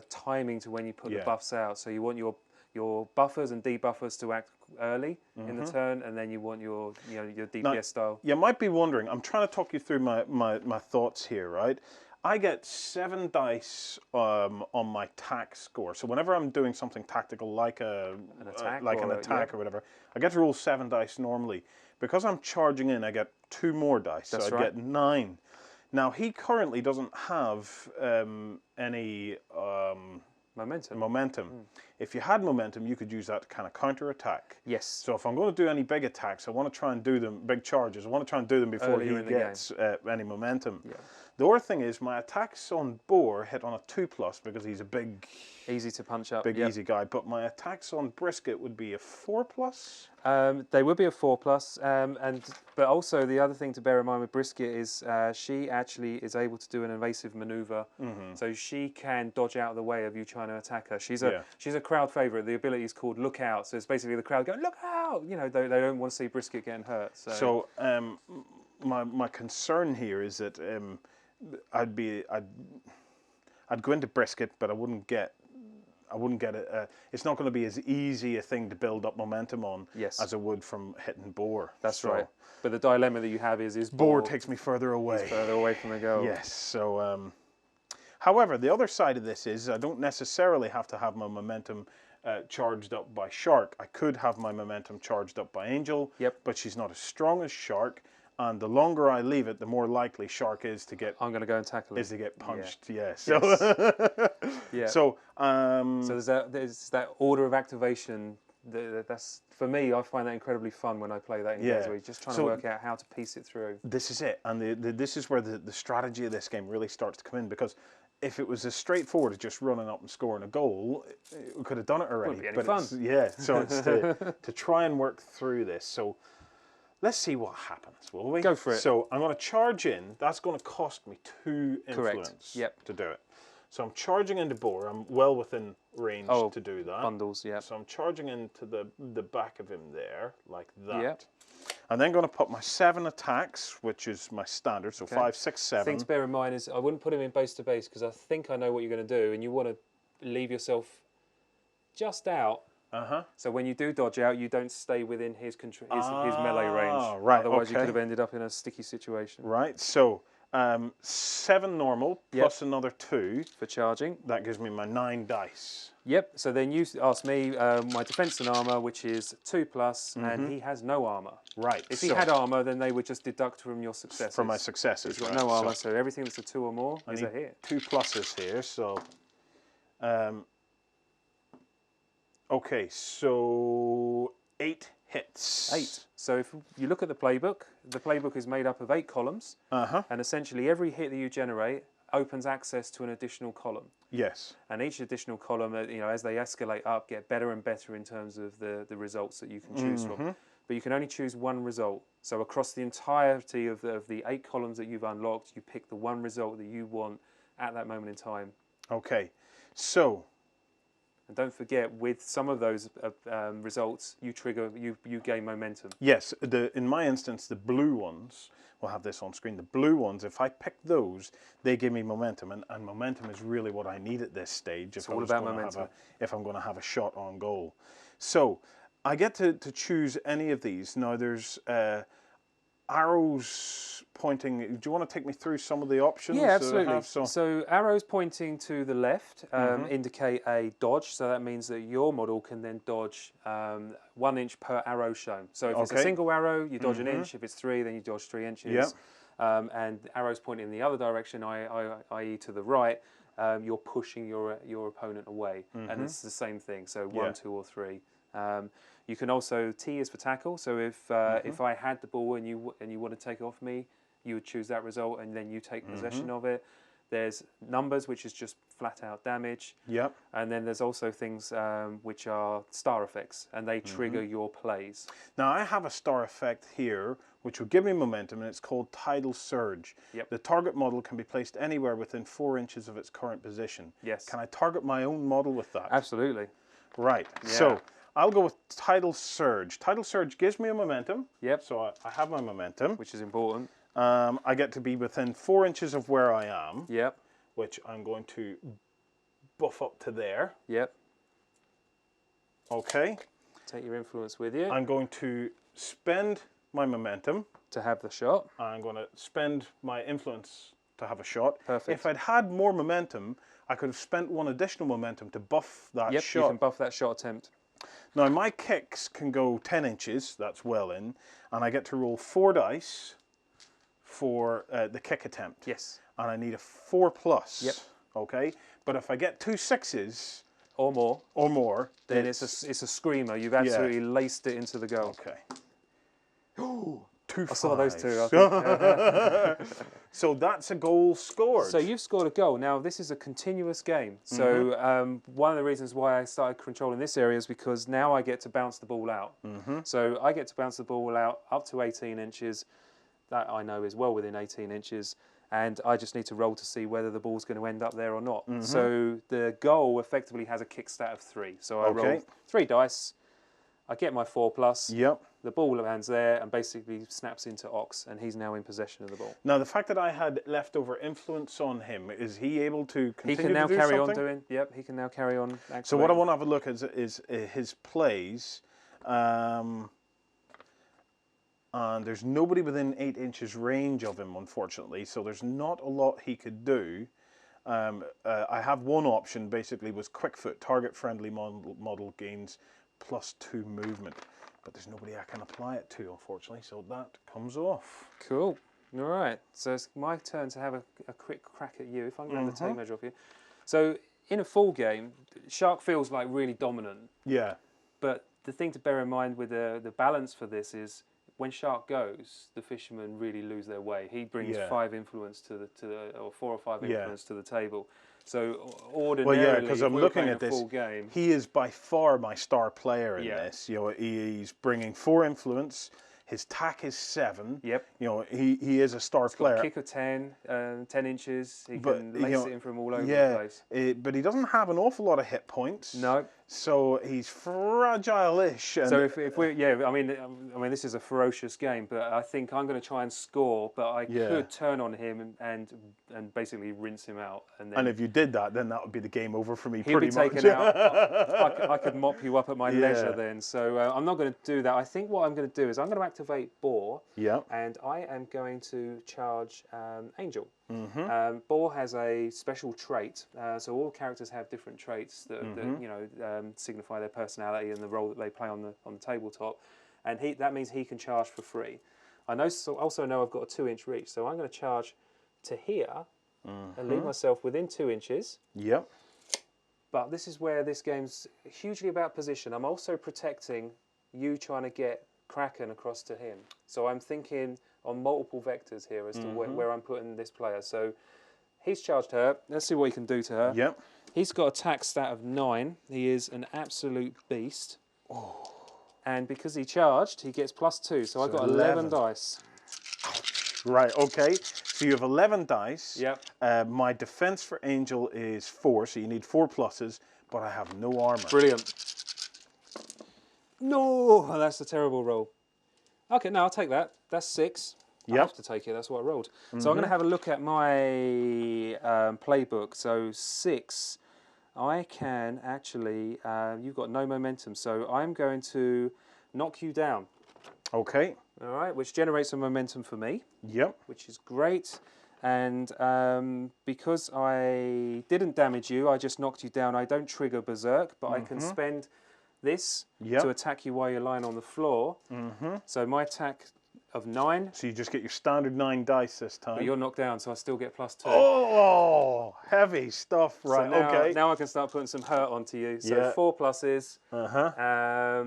timing to when you put the buffs out. So you want your buffers and debuffers to act early in the turn, and then you want your DPS Now, style. You might be wondering, I'm trying to talk you through my thoughts here, right? I get 7 dice on my tack score. So whenever I'm doing something tactical like an attack or whatever, I get to roll 7 dice normally. Because I'm charging in, I get 2 more dice, That's so I right. get 9. Now he currently doesn't have any momentum. If you had momentum, you could use that to kind of counter-attack. Yes. So if I'm going to do any big attacks, I want to try and do them, big charges, I want to try and do them before Earlier he in the gets any momentum. Yeah. The other thing is my attacks on Boar hit on a 2+ because he's a big Easy to punch up. easy guy, but my attacks on Brisket would be a 4+. They would be a 4+, but also the other thing to bear in mind with Brisket is she actually is able to do an evasive maneuver, so she can dodge out of the way of you trying to attack her. She's a crowd favourite. The ability is called Look Out, so it's basically the crowd going, look out! You know, they don't want to see Brisket getting hurt. So my concern here is that I'd go into Brisket, but I wouldn't get it. It's not going to be as easy a thing to build up momentum on as it would from hitting Boar. That's right. But the dilemma that you have is Boar takes me further away. He's further away from the goal. Yes. So, however, the other side of this is I don't necessarily have to have my momentum charged up by Shark. I could have my momentum charged up by Angel. Yep. But she's not as strong as Shark. And the longer I leave it, the more likely Shark is to get. I'm going to go and tackle it. Is to get punched. Yeah. So. Yes. So. So there's that order of activation. That's for me. I find that incredibly fun when I play that in games where you're just trying to work out how to piece it through. This is it, and this is where the strategy of this game really starts to come in, because if it was as straightforward as just running up and scoring a goal, we could have done it already. Wouldn't be any fun. So it's to try and work through this. So let's see what happens, will we? Go for it. So I'm going to charge in. That's going to cost me 2 influence to do it. So I'm charging into Boar. I'm well within range to do that. Bundles, yeah. So I'm charging into the back of him there, like that. Yep. I'm then going to put my 7 attacks, which is my standard, so 5, 6, 7. The thing to bear in mind is I wouldn't put him in base to base because I think I know what you're going to do, and you want to leave yourself just out. So when you do dodge out, you don't stay within his melee range. Right. Otherwise, you could have ended up in a sticky situation. Right. So 7 normal plus another 2 for charging. That gives me my 9 dice. Yep. So then you ask me my defense and armor, which is 2+, and he has no armor. Right. If he had armor, then they would just deduct from your successes. From my successes. He's got no armor, so everything that's a 2 or more is a hit. 2 pluses here. So. Okay. So 8 hits. 8. So if you look at the playbook is made up of 8 columns, and essentially every hit that you generate opens access to an additional column. Yes. And each additional column, as they escalate up, get better and better in terms of the results that you can choose from. But you can only choose one result. So across the entirety of the 8 columns that you've unlocked, you pick the one result that you want at that moment in time. Okay. So. And don't forget, with some of those results, you gain momentum. Yes. In my instance, the blue ones. We'll have this on screen. The blue ones, if I pick those, they give me momentum, and momentum is really what I need at this stage. It's all about momentum. If I'm going to have a shot on goal. So I get to choose any of these. Now there's arrows pointing. Do you want to take me through some of the options? Yeah, absolutely. So arrows pointing to the left indicate a dodge. So that means that your model can then dodge 1 inch per arrow shown. So if it's a single arrow, you dodge an inch. If it's 3, then you dodge 3 inches. Yep. And arrows pointing in the other direction, i.e. to the right, you're pushing your opponent away. And it's the same thing. So 1, 2, or 3. You can also, T is for tackle. So if I had the ball and you want to take it off me, you would choose that result, and then you take possession of it. There's numbers, which is just flat out damage. Yep. And then there's also things which are star effects, and they trigger your plays. Now I have a star effect here, which will give me momentum, and it's called tidal surge. Yep. The target model can be placed anywhere within 4 inches of its current position. Yes. Can I target my own model with that? Absolutely. Right. Yeah. So I'll go with tidal surge. Tidal surge gives me a momentum. Yep. So I have my momentum. Which is important. I get to be within 4 inches of where I am. Yep. Which I'm going to buff up to there. Yep. Okay. Take your influence with you. I'm going to spend my momentum. To have the shot. I'm going to spend my influence to have a shot. Perfect. If I'd had more momentum, I could have spent 1 additional momentum to buff that shot. Yep, you can buff that shot attempt. Now my kicks can go 10 inches, that's well in, and I get to roll 4 dice for the kick attempt. Yes. And I need a 4+. Yep. Okay. But if I get 2 6s or more, then it's a screamer. You've absolutely laced it into the goal. Okay. Ooh, 2 5s. I saw those two. I think. So that's a goal scored. So you've scored a goal. Now this is a continuous game. So one of the reasons why I started controlling this area is because now I get to bounce the ball out. So I get to bounce the ball out up to 18 inches. That I know is well within 18 inches. And I just need to roll to see whether the ball's going to end up there or not. So the goal effectively has a kickstart of 3. So I roll 3 dice. I get my 4+. Yep. The ball lands there and basically snaps into Ox, and he's now in possession of the ball. Now, the fact that I had leftover influence on him, is he able to continue He can now to do carry something? on doing. Yep, he can now carry on. Activating. So what I want to have a look at is his plays. And there's nobody within 8 inches range of him, unfortunately. So there's not a lot he could do. I have one option, basically, was quick foot, target-friendly model gains +2 movement. But there's nobody I can apply it to, unfortunately, so that comes off. Cool. All right. So it's my turn to have a quick crack at you, if I can grab the tape measure off you. So in a full game, Shark feels like really dominant. Yeah. But the thing to bear in mind with the balance for this is when Shark goes, the fishermen really lose their way. He brings 5 influence or 4 or 5 influence to the table. So ordinarily, because I'm looking at this, full game, he is by far my star player in this. You know, he's bringing 4 influence. His tack is 7. Yep. You know, he is a star player. Got a kick of 10 inches. He can lace it in from all over the place. But he doesn't have an awful lot of hit points. No. So he's fragile-ish. So if we, I mean, this is a ferocious game, but I think I'm going to try and score. But I could turn on him and basically rinse him out. And if you did that, then that would be the game over for me. He'd be taken out. I could mop you up at my leisure then. So I'm not going to do that. I think what I'm going to do is I'm going to activate Boar. Yeah. And I am going to charge Angel. Boar has a special trait, so all characters have different traits that signify their personality and the role that they play on the tabletop, and that means he can charge for free. I also know I've got a 2-inch reach, so I'm going to charge to here and leave myself within 2 inches. Yep. But this is where this game's hugely about position. I'm also protecting you trying to get Kraken across to him, so I'm thinking on multiple vectors here as to where I'm putting this player. So he's charged her. Let's see what he can do to her. Yep. He's got attack stat of 9. He is an absolute beast. Oh. And because he charged, he gets +2. So I've got 11 dice. Right, okay. So you have 11 dice. Yep. My defense for Angel is 4, so you need 4 pluses, but I have no armor. Brilliant. No, that's a terrible roll. Okay, no, I'll take that. That's 6. I have to take it. That's what I rolled. So I'm going to have a look at my playbook. So 6, I can actually, you've got no momentum. So I'm going to knock you down. Okay. All right, which generates some momentum for me. Yep. Which is great. And because I didn't damage you, I just knocked you down. I don't trigger Berserk, but I can spend this to attack you while you're lying on the floor. So my attack of 9. So you just get your standard 9 dice this time. But you're knocked down, so I still get +2. Oh, heavy stuff. Right, so now, okay. Now I can start putting some hurt onto you. So 4 pluses.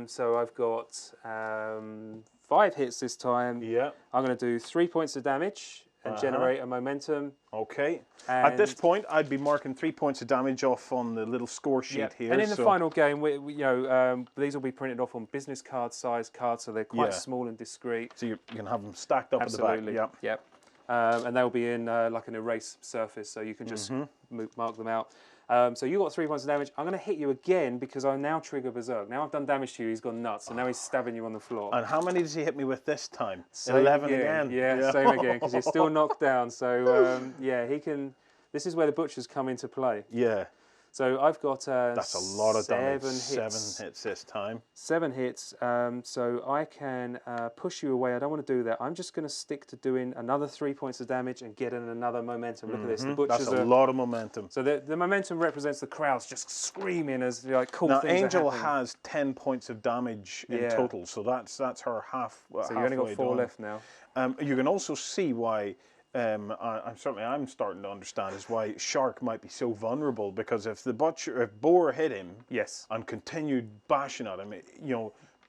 So I've got 5 hits this time. Yeah. I'm going to do 3 points of damage and generate a momentum. Okay. And at this point, I'd be marking 3 points of damage off on the little score sheet here. And in the final game, these will be printed off on business card size cards, so they're quite small and discreet. So you can have them stacked up Absolutely. at the back. Yep. And they'll be in like an erase surface, so you can just mark them out. So you got 3 points of damage. I'm going to hit you again because I now trigger Berserk. Now I've done damage to you, he's gone nuts, and now he's stabbing you on the floor. And how many does he hit me with this time? Same 11 again. Yeah, same again, because you're still knocked down. So yeah, he can. This is where the butchers come into play. Yeah. So I've got that's a lot of damage. 7 hits. 7 hits this time. 7 hits. So I can push you away. I don't want to do that. I'm just going to stick to doing another 3 points of damage and get in another momentum. Look at this. The butchers That's a lot of momentum. So the momentum represents the crowds just screaming as like cool now, things Angel are happening. has 10 points of damage in total, so that's her half. So you only got 4 left now. You can also see why. I'm starting to understand is why Shark might be so vulnerable, because if Boar hit him, and continued bashing at him,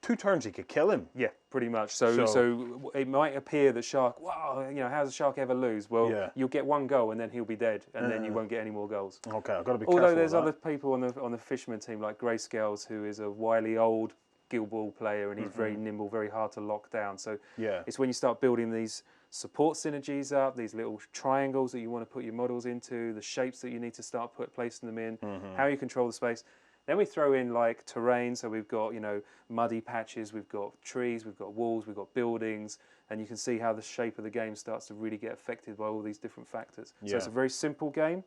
2 turns he could kill him. Yeah, pretty much. So it might appear that Shark, wow, how does Shark ever lose? Well, you'll get 1 goal and then he'll be dead, and then you won't get any more goals. Okay, I've got to be careful. Although there's other people on the Fisherman team like Grayscales, who is a wily old Guild Ball player, and he's very nimble, very hard to lock down. So it's when you start building these support synergies up, these little triangles that you want to put your models into, the shapes that you need to start placing them in, how you control the space. Then we throw in like terrain, so we've got muddy patches, we've got trees, we've got walls, we've got buildings, and you can see how the shape of the game starts to really get affected by all these different factors. So it's a very simple game,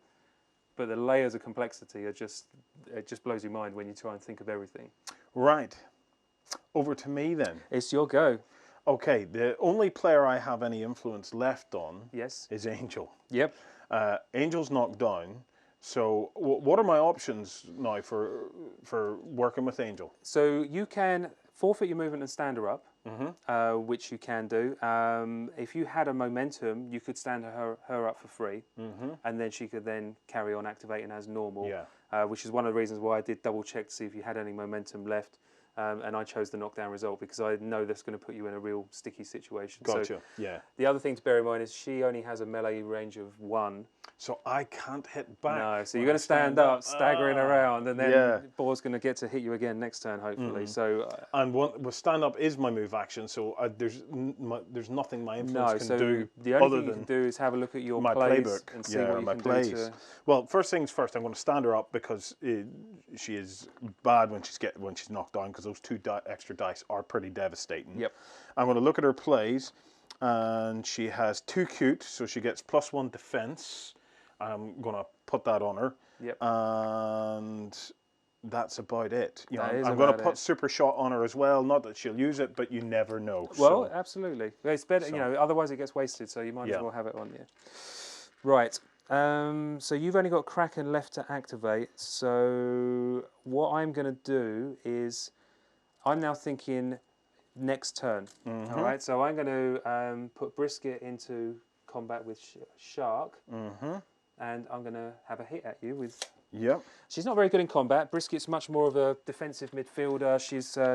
but the layers of complexity it just blows your mind when you try and think of everything. Right. Over to me then. It's your go. Okay, the only player I have any influence left on is Angel. Yep. Angel's knocked down. So what are my options now for working with Angel? So you can forfeit your movement and stand her up, which you can do. If you had a momentum, you could stand her up for free, and then she could then carry on activating as normal, which is one of the reasons why I did double check to see if you had any momentum left. And I chose the knockdown result because I know that's going to put you in a real sticky situation. Gotcha. So yeah. The other thing to bear in mind is she only has a melee range of 1. So I can't hit back. No, so you're going to stand up, staggering around, and then Boar's going to get to hit you again next turn, hopefully. So and stand up is my move action, so there's nothing my influence can do. The only thing you can do is have a look at your playbook and see what you can do to... Well, first things first, I'm going to stand her up because she is bad when she's knocked down, because those 2 extra dice are pretty devastating. Yep. I'm going to look at her plays, and she has 2 cute, so she gets +1 defense. I'm going to put that on her. Yep. And that's about it. I'm going to put super shot on her as well. Not that she'll use it, but you never know. Well, absolutely. It's better, otherwise it gets wasted, so you might as well have it on you. Right. So you've only got Kraken left to activate. So what I'm going to do is, I'm now thinking next turn. All right. So I'm going to put Brisket into combat with Shark. and I'm going to have a hit at you with... Yep. She's not very good in combat. Brisket's much more of a defensive midfielder.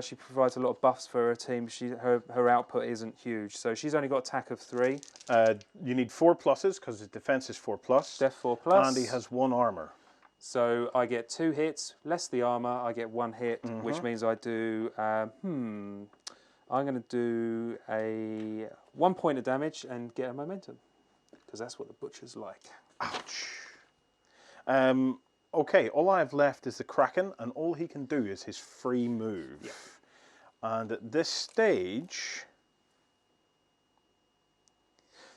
She provides a lot of buffs for her team. Her output isn't huge, so she's only got attack of 3. You need 4 pluses because his defense is 4+. Def 4+. And he has 1 armor. So I get 2 hits, less the armor, I get 1 hit, which means I do, I'm going to do a 1 point of damage and get a momentum, because that's what the butchers like. Ouch. Okay, all I have left is the Kraken, and all he can do is his free move. Yeah. And at this stage...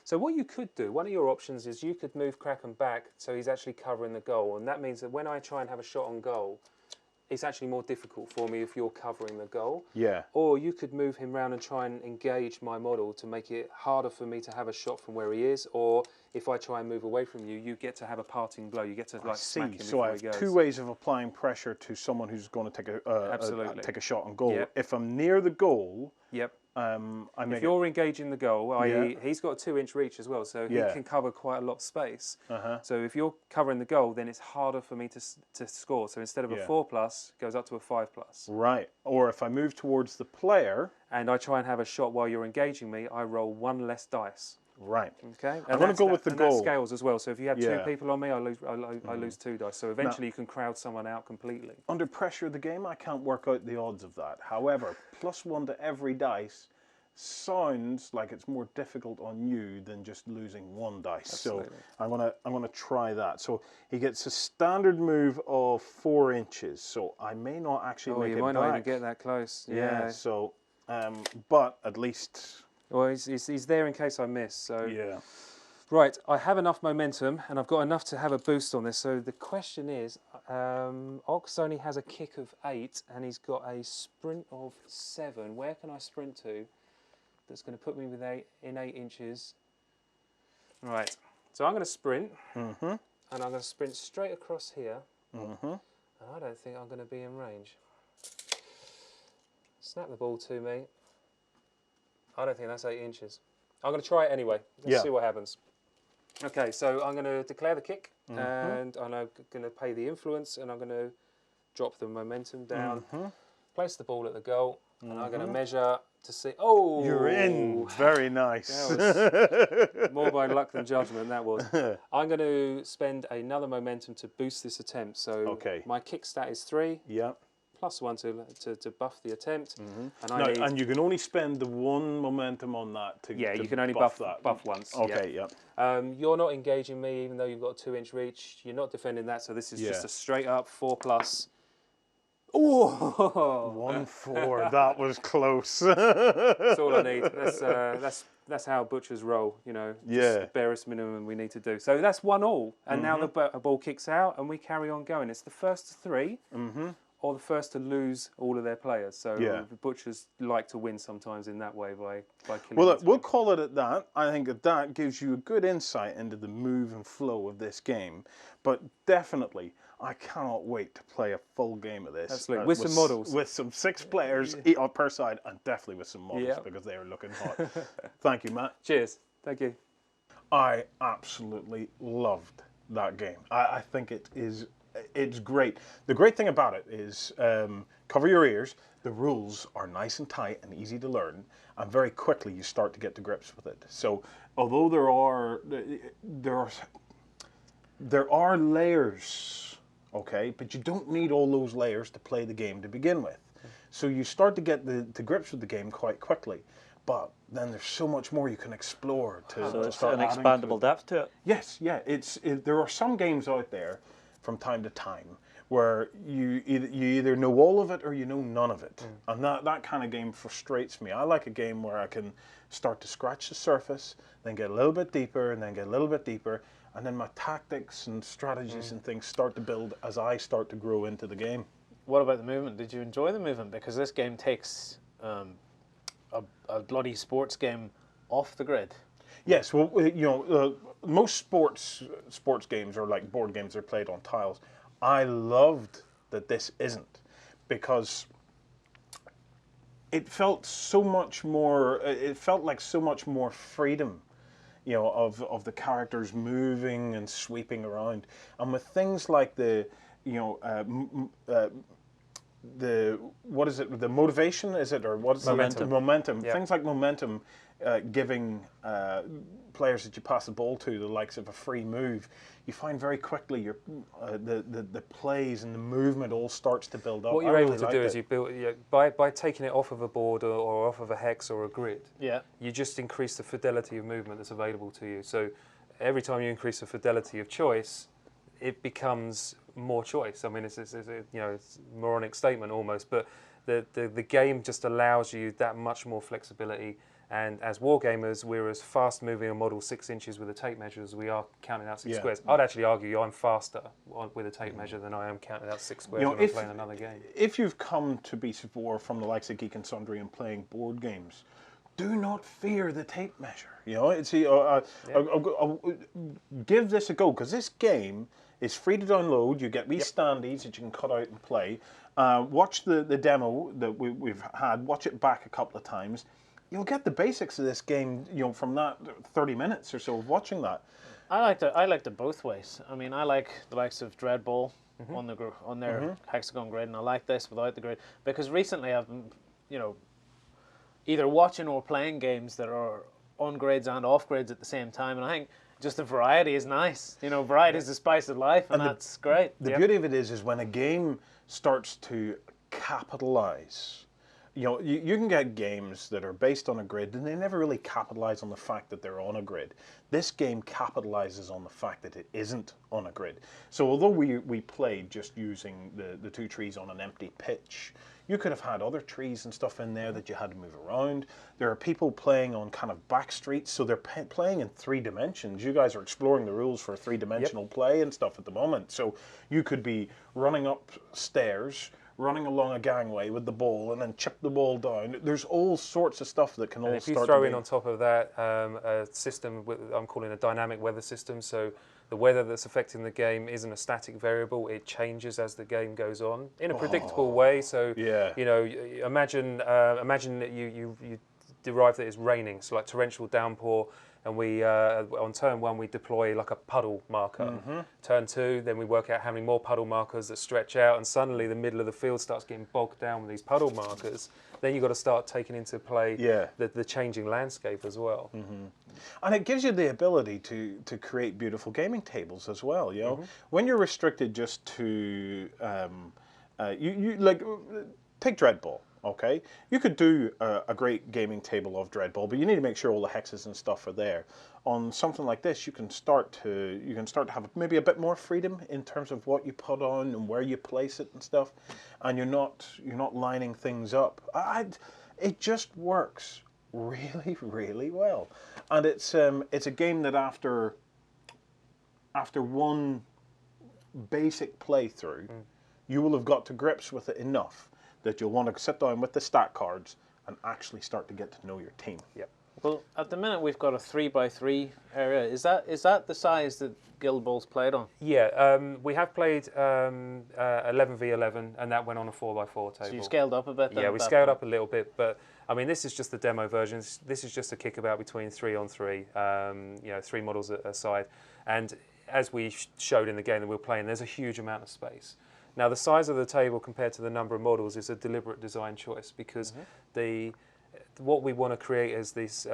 So what you could do, one of your options is you could move Kraken back so he's actually covering the goal, and that means that when I try and have a shot on goal, it's actually more difficult for me if you're covering the goal. Yeah. Or you could move him round and try and engage my model to make it harder for me to have a shot from where he is. Or if I try and move away from you, you get to have a parting blow. You get to smack him so I before he have goes. 2 ways of applying pressure to someone who's going to take a shot on goal. Yep. If I'm near the goal, Yep. if you're engaging the goal, Yeah. he's got a 2-inch reach as well, so he Yeah. can cover quite a lot of space. So if you're covering the goal, then it's harder for me to score. So instead of a 4+, it goes up to a 5+. Right. Or if I move towards the player, And I try and have a shot while you're engaging me, I roll 1 less dice. right. Okay. I'm going to go with the goal. That scales as well. So if you have 2 Yeah. people on me, I lose 2 dice. So eventually you can crowd someone out completely. Under pressure of the game, I can't work out the odds of that. However, +1 to every dice sounds like it's more difficult on you than just losing 1 dice. Absolutely. So I'm gonna try that. So he gets a standard move of 4 inches. So I may not actually make you it might back. not even get that close. Yeah. So, but at least. Well, he's there in case I miss. So Yeah. right, I have enough momentum, and I've got enough to have a boost on this. So the question is, Ox only has a kick of 8, and he's got a sprint of 7. Where can I sprint to? That's going to put me in 8 inches. Right, so I'm going to sprint, and I'm going to sprint straight across here, and I don't think I'm going to be in range. Snap the ball to me. I don't think that's 8 inches. I'm going to try it anyway. Let's see what happens. Okay, so I'm going to declare the kick, and I'm going to pay the influence, and I'm going to drop the momentum down, place the ball at the goal, and I'm going to measure to see. Oh, You're in. Very nice. That was more by luck than judgment. That was. I'm going to spend another momentum to boost this attempt. So my kick stat is 3. Yeah. +1 to buff the attempt, And you can only spend the 1 momentum on that to you can only buff that. buff once. Okay. Yeah. You're not engaging me, even though you've got a 2-inch reach. You're not defending that, so this is just a straight up 4+. Oh, 1-4. That was close. That's all I need. That's how butchers roll. You know. Just the barest minimum we need to do. So that's 1-1, and now the ball kicks out, and we carry on going. It's the first to 3. Or the first to lose all of their players. So the butchers like to win sometimes in that way by killing. Well, look, we'll call it at that. I think that gives you a good insight into the move and flow of this game. But definitely, I cannot wait to play a full game of this. Absolutely, with some models. With some 6 players per side, and definitely with some models because they are looking hot. Thank you, Matt. Cheers. Thank you. I absolutely loved that game. I think it's great. The great thing about it is, cover your ears. The rules are nice and tight and easy to learn, and very quickly you start to get to grips with it. So, although there are layers, okay, but you don't need all those layers to play the game to begin with. So you start to get to grips with the game quite quickly. But then there's so much more you can explore So it's start an adding expandable depth to it. Yes, yeah. There are some games out there from time to time where you either know all of it or you know none of it. And that kind of game frustrates me. I like a game where I can start to scratch the surface, then get a little bit deeper, and then get a little bit deeper, and then my tactics and strategies and things start to build as I start to grow into the game. What about the movement? Did you enjoy the movement? Because this game takes a bloody sports game off the grid. Yes, well, most sports games, or like board games, are played on tiles. I loved that this isn't, because it felt so much more. It felt like so much more freedom. you know, of the characters moving and sweeping around, and with things like the, you know, the what is it? The motivation is it, or what is Momentum. it? Momentum. Yeah. Things like momentum, giving players that you pass the ball to the likes of a free move. You find very quickly your the plays and the movement all starts to build up. What you're I able really to liked do it. is you build by taking it off of a board or off of a hex or a grid. Yeah. You just increase the fidelity of movement that's available to you. So every time you increase the fidelity of choice, it becomes more choice. I mean, it's you know, it's a moronic statement almost, but the game just allows you that much more flexibility. And as wargamers, we're as fast moving a model 6 inches with a tape measure as we are counting out 6 Yeah. squares. I'd actually argue I'm faster with a tape measure than I am counting out 6 squares You know, when I'm playing another game. If you've come to BC4 from the likes of Geek and Sundry and playing board games, do not fear the tape measure. You know, it's give this a go, because this game is free to download. You get these standees that you can cut out and play. Watch the demo that we've had. Watch it back a couple of times. You'll get the basics of this game, you know, from that 30 minutes or so of watching that. I liked it both ways. I mean, I like the likes of Dreadball on their hexagon grid, and I like this without the grid, because recently I've been, you know, either watching or playing games that are on grids and off grids at the same time, and I think just the variety is nice. You know, variety is the spice of life, and that's great. The beauty of it is when a game starts to capitalize. You know, you can get games that are based on a grid and they never really capitalize on the fact that they're on a grid. This game capitalizes on the fact that it isn't on a grid. So although we played just using the two trees on an empty pitch, you could have had other trees and stuff in there that you had to move around. There are people playing on kind of back streets, so they're playing in 3 dimensions. You guys are exploring the rules for 3-dimensional play and stuff at the moment. So you could be running up stairs, running along a gangway with the ball, and then chip the ball down. There's all sorts of stuff that can all And if start you throw to in on top of that a system, I'm calling a dynamic weather system, so the weather that's affecting the game isn't a static variable, it changes as the game goes on in a predictable way. So, you know, imagine that you derive that it's raining, so like torrential downpour, and we on turn 1 we deploy like a puddle marker. Turn 2, then we work out how many more puddle markers that stretch out, and suddenly the middle of the field starts getting bogged down with these puddle markers. Then you've got to start taking into play the changing landscape as well. And it gives you the ability to create beautiful gaming tables as well. You know, when you're restricted just to you like take Dreadball. Okay, you could do a great gaming table of Dreadball, but you need to make sure all the hexes and stuff are there. On something like this, you can start to have maybe a bit more freedom in terms of what you put on and where you place it and stuff, and you're not lining things up. It just works really, really well, and it's a game that after one basic playthrough, you will have got to grips with it enough that you'll want to sit down with the stat cards and actually start to get to know your team. Yep. Well, at the minute we've got a 3x3 area. Is that the size that Guild Ball's played on? Yeah, we have played 11v11, and that went on a 4x4 table. So you've scaled up a bit then? Yeah, we scaled up a little bit, but I mean, this is just the demo version. This is just a kickabout between 3-on-3, you know, 3 models aside. And as we showed in the game that we were playing, there's a huge amount of space. Now, the size of the table compared to the number of models is a deliberate design choice, because what we want to create is this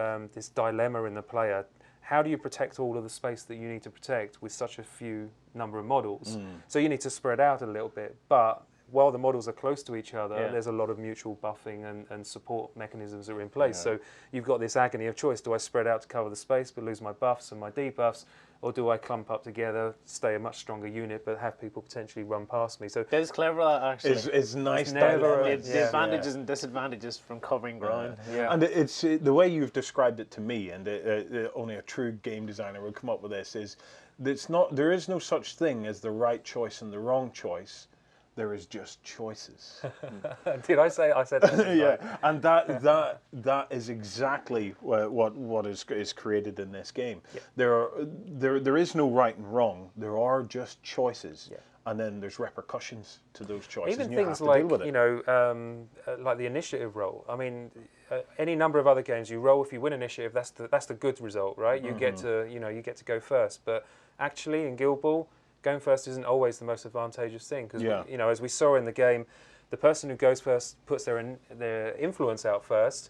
dilemma in the player. How do you protect all of the space that you need to protect with such a few number of models? So you need to spread out a little bit, but while the models are close to each other, there's a lot of mutual buffing and support mechanisms that are in place. So you've got this agony of choice. Do I spread out to cover the space but lose my buffs and my debuffs? Or do I clump up together, stay a much stronger unit, but have people potentially run past me? So it's clever, actually. It's nice. It's never the advantages and disadvantages from covering ground. And it's the way you've described it to me, and only a true game designer would come up with this. There is no such thing as the right choice and the wrong choice. there is just choices. Did I say? I said that. Yeah, and that is exactly what is created in this game. Yeah. There is no right and wrong. There are just choices. Yeah. And then there's repercussions to those choices. Even and you things have to like deal with it. like the initiative roll. I mean, any number of other games you roll. If you win initiative, that's the good result, right? You get to go first. But actually, in Guild Ball, going first isn't always the most advantageous thing because as we saw in the game, the person who goes first puts their influence out first,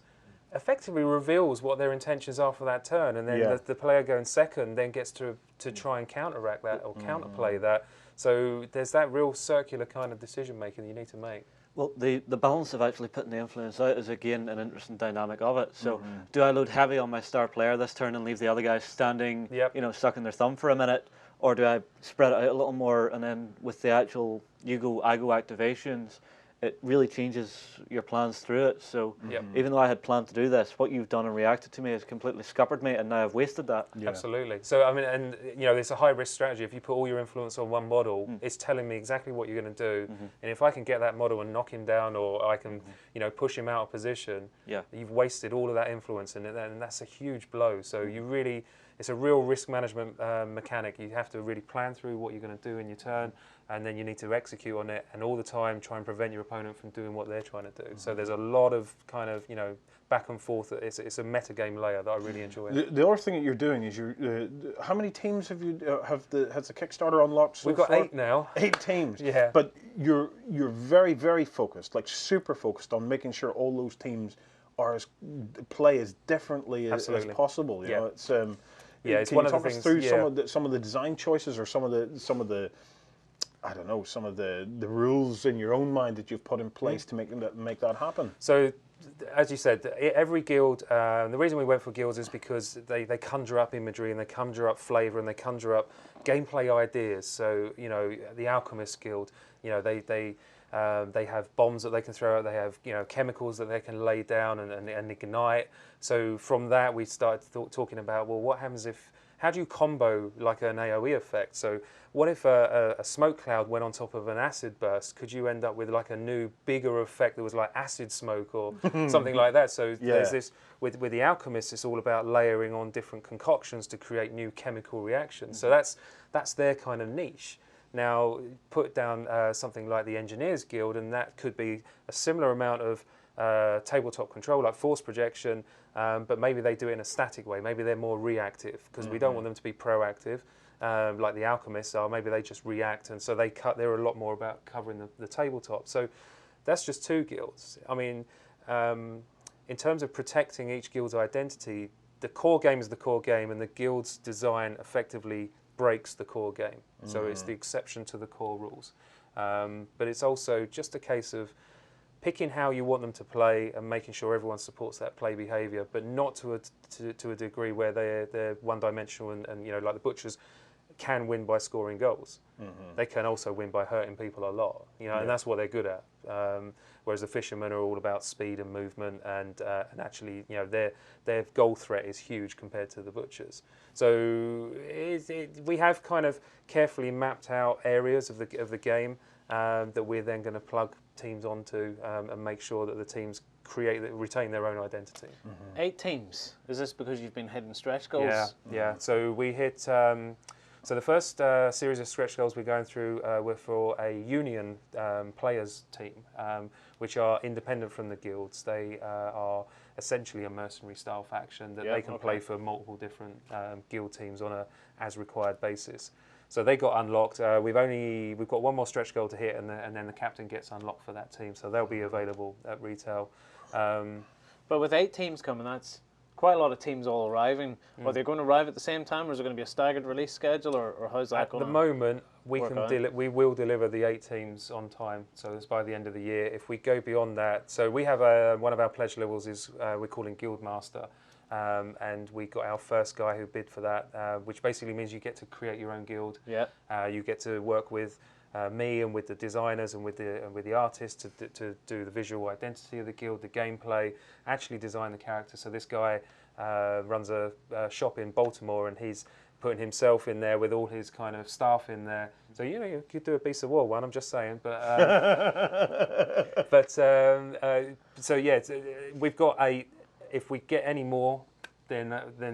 effectively reveals what their intentions are for that turn, and then the player going second then gets to try and counteract that or counterplay that. So there's that real circular kind of decision making that you need to make. Well, the balance of actually putting the influence out is again an interesting dynamic of it. So, do I load heavy on my star player this turn and leave the other guys standing, sucking their thumb for a minute, or do I spread it out a little more? And then with the actual I go activations, it really changes your plans through it. So even though I had planned to do this, what you've done and reacted to me has completely scuppered me, and now I've wasted that. Yeah. Absolutely. So I mean, and it's a high risk strategy. If you put all your influence on one model, it's telling me exactly what you're going to do. And if I can get that model and knock him down, or I can push him out of position, you've wasted all of that influence, and that's a huge blow. So you really. It's a real risk management mechanic. You have to really plan through what you're going to do in your turn, and then you need to execute on it, and all the time try and prevent your opponent from doing what they're trying to do. So there's a lot of kind of back and forth. It's a meta game layer that I really enjoy. The other thing that you're doing is how many teams have you has the Kickstarter unlocked so far? We've got 8 now. 8 teams. Yeah. But you're very, very focused, like super focused on making sure all those teams are play as differently as possible. You know, it's it's can one you of the talk us things. through some of the design choices, or some of the I don't know, some of the rules in your own mind that you've put in place to make that happen? So, as you said, every guild. The reason we went for guilds is because they conjure up imagery, and they conjure up flavour, and they conjure up gameplay ideas. So the Alchemist Guild, they have bombs that they can throw out. They have chemicals that they can lay down and ignite. So from that we started talking about, well, what happens how do you combo like an AoE effect? So what if a smoke cloud went on top of an acid burst? Could you end up with like a new bigger effect that was like acid smoke or something like that? So there's this with the Alchemists, it's all about layering on different concoctions to create new chemical reactions. So that's their kind of niche. Now, put down something like the Engineers Guild, and that could be a similar amount of tabletop control, like force projection, but maybe they do it in a static way. Maybe they're more reactive, because we don't want them to be proactive, like the Alchemists are. Maybe they just react, and so they're a lot more about covering the tabletop. So that's just 2 guilds. I mean, in terms of protecting each guild's identity, the core game is the core game, and the guild's design effectively breaks the core game. So it's the exception to the core rules. But it's also just a case of picking how you want them to play and making sure everyone supports that play behaviour, but not to a degree where they're one-dimensional and like the Butchers can win by scoring goals. They can also win by hurting people a lot, and that's what they're good at. Whereas the Fishermen are all about speed and movement, and actually, their goal threat is huge compared to the Butchers. So we have kind of carefully mapped out areas of the game that we're then going to plug teams onto and make sure that the teams retain their own identity. 8 teams. Is this because you've been hitting stretch goals? Yeah. So we hit. So the first series of stretch goals we're going through were for a union players team, which are independent from the guilds. They are essentially a mercenary style faction that they can play for multiple different guild teams on a as required basis. So they got unlocked. We've got 1 more stretch goal to hit, and then the captain gets unlocked for that team. So they'll be available at retail. But with 8 teams coming, that's quite a lot of teams all arriving. Are they going to arrive at the same time, or is there going to be a staggered release schedule, or how's that going? At the moment, we will deliver the 8 teams on time. So it's by the end of the year. If we go beyond that, so we have one of our pledge levels is we're calling Guild Master. And we got our first guy who bid for that, which basically means you get to create your own guild. Yeah. You get to work with me and with the designers and with the artists to do the visual identity of the guild, the gameplay, actually design the character. So this guy runs a shop in Baltimore, and he's putting himself in there with all his kind of staff in there. So you could do a Beast of War one. I'm just saying, but so yeah, we've got 8. If we get any more, then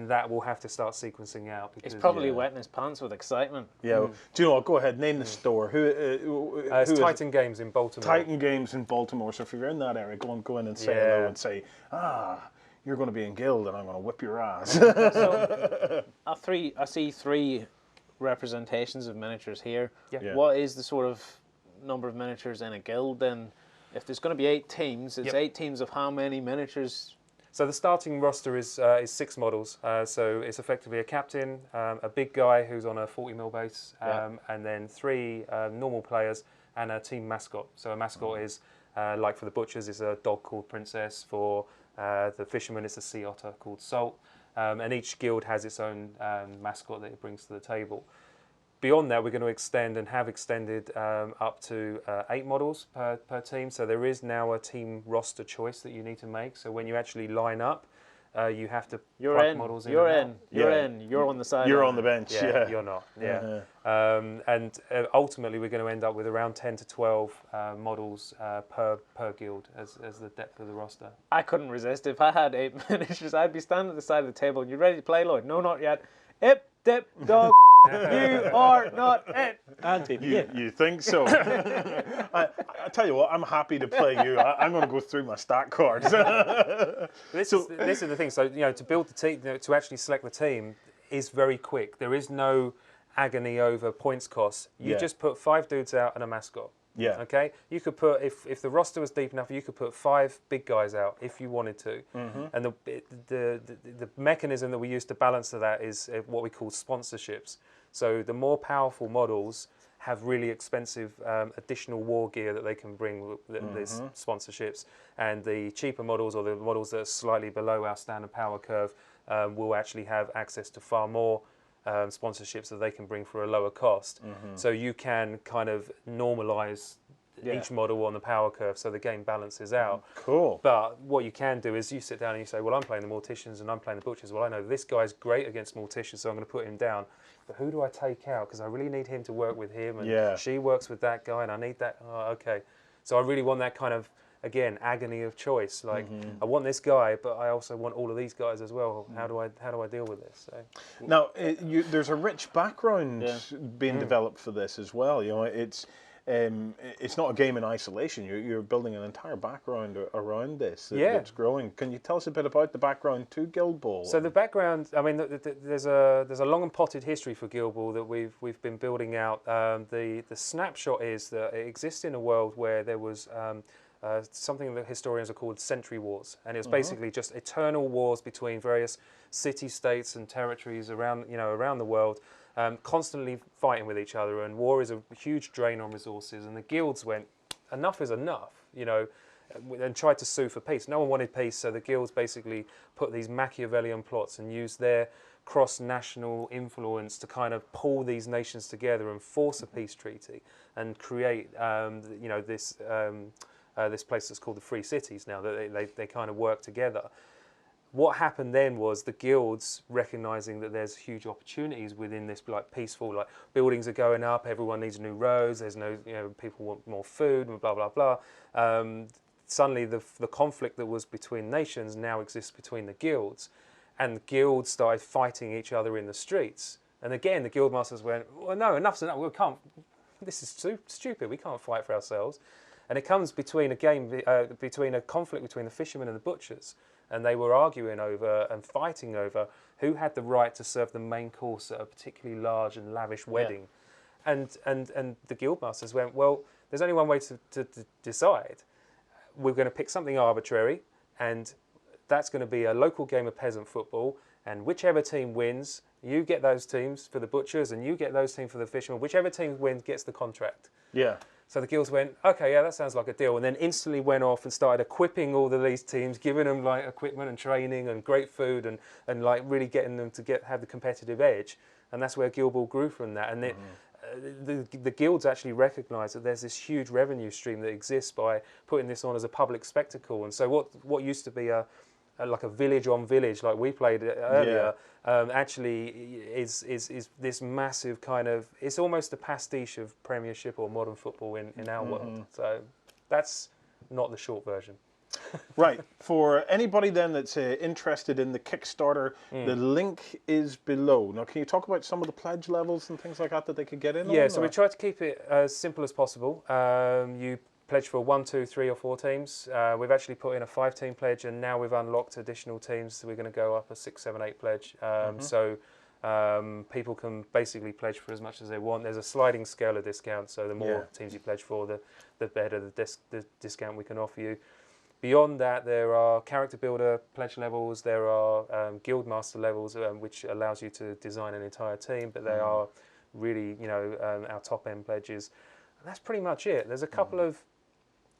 that will have to start sequencing out. Because, He's probably wetting his pants with excitement. Yeah. Well, do you know what? Go ahead. Name the store. Who it's is Titan Games in Baltimore. Titan Games in Baltimore. So if you're in that area, go in and say hello and say, you're going to be in Guild, and I'm going to whip your ass. So, I see 3 representations of miniatures here. Yeah. What is the sort of number of miniatures in a guild then? If there's going to be 8 teams, it's 8 teams of how many miniatures? So the starting roster is 6 models. So it's effectively a captain, a big guy who's on a 40mm base, and then 3 normal players and a team mascot. So a mascot is, like for the butchers, is a dog called Princess. For the fishermen, it's a sea otter called Salt. And each guild has its own mascot that it brings to the table. Beyond that, we're going to extend and have extended up to 8 models per team. So there is now a team roster choice that you need to make. So when you actually line up, you have to plug models in. You're on the side. You're on the bench. Yeah, you're not. Yeah. And ultimately, we're going to end up with around 10 to 12 models per guild as the depth of the roster. I couldn't resist. If I had 8 miniatures, I'd be standing at the side of the table. You ready to play, Lloyd? No, not yet. Ip, dip, dog. You are not it. You think so? I tell you what, I'm happy to play you. I'm going to go through my stat cards. This is the thing. So to build the team, to actually select the team, is very quick. There is no agony over points costs. You just put 5 dudes out and a mascot. Yeah. Okay. You could put if the roster was deep enough, you could put 5 big guys out if you wanted to. And the mechanism that we use to balance to that is what we call sponsorships. So the more powerful models have really expensive additional war gear that they can bring with these sponsorships, and the cheaper models or the models that are slightly below our standard power curve will actually have access to far more sponsorships that they can bring for a lower cost. So you can kind of normalize each model on the power curve so the game balances out. Cool. But what you can do is you sit down and you say, well, I'm playing the Morticians and I'm playing the Butchers. Well, I know this guy's great against Morticians, so I'm going to put him down. But who do I take out? Because I really need him to work with him, and she works with that guy, and I need that. Oh, okay. So I really want that kind of, again, agony of choice. Like, I want this guy, but I also want all of these guys as well. How do I deal with this? So. Now, there's a rich background being developed for this as well. You know, it's not a game in isolation. You're building an entire background around this that's growing. Can you tell us a bit about the background to Guild Ball? So the background, I mean, there's a long and potted history for Guild Ball that we've been building out. The snapshot is that it exists in a world where there was something that historians are called century wars, and it was basically just eternal wars between various city-states and territories around the world. Constantly fighting with each other, and war is a huge drain on resources, and the guilds went, enough is enough, and tried to sue for peace. No one wanted peace, so the guilds basically put these Machiavellian plots and used their cross-national influence to kind of pull these nations together and force a peace treaty and create this place that's called the Free Cities now, that they kind of work together. What happened then was the guilds recognizing that there's huge opportunities within this, like peaceful, like buildings are going up, everyone needs new roads, there's no, people want more food, and blah, blah, blah. Suddenly the conflict that was between nations now exists between the guilds, and the guilds started fighting each other in the streets. And again, the guild masters went, well, no, enough's enough, this is stupid, we can't fight for ourselves. And it comes between between a conflict between the fishermen and the butchers. And they were arguing over and fighting over who had the right to serve the main course at a particularly large and lavish wedding. And the guildmasters went, well, there's only one way to decide. We're going to pick something arbitrary, and that's going to be a local game of peasant football, and whichever team wins, you get those teams for the butchers, and you get those teams for the fishermen. Whichever team wins gets the contract. Yeah. So the guilds went, okay, yeah, that sounds like a deal, and then instantly went off and started equipping all of these teams, giving them like equipment and training and great food, and like really getting them to have the competitive edge. And that's where Guild Ball grew from that. And the guilds actually recognise that there's this huge revenue stream that exists by putting this on as a public spectacle. And so what used to be a like a village on village, like we played earlier, actually is this massive kind of, it's almost a pastiche of Premiership or modern football in our world. So that's not the short version. Right. For anybody then that's interested in the Kickstarter, the link is below. Now, can you talk about some of the pledge levels and things like that that they could get in on? Yeah, so we tried to keep it as simple as possible. You pledge for 1, 2, 3 or 4 teams. We've actually put in a 5-team pledge, and now we've unlocked additional teams, so we're going to go up a 6, 7, 8 pledge. So people can basically pledge for as much as they want. There's a sliding scale of discount, so the more teams you pledge for, the better the discount we can offer you. Beyond that, there are character builder pledge levels, there are guild master levels, which allows you to design an entire team, but they are really, our top end pledges. And that's pretty much it. There's a couple of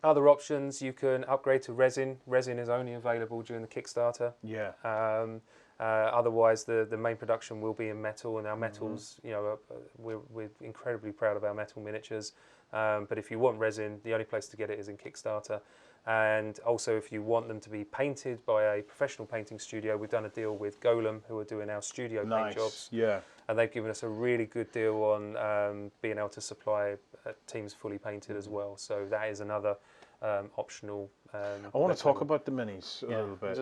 other options. You can upgrade to resin. Resin is only available during the Kickstarter. Yeah. Otherwise, the main production will be in metal, and our metals, we're incredibly proud of our metal miniatures. But if you want resin, the only place to get it is in Kickstarter. And also, if you want them to be painted by a professional painting studio, we've done a deal with Golem, who are doing our studio paint jobs. Yeah. And they've given us a really good deal on being able to supply teams fully painted as well. So that is another optional. I want to talk about the minis a little bit.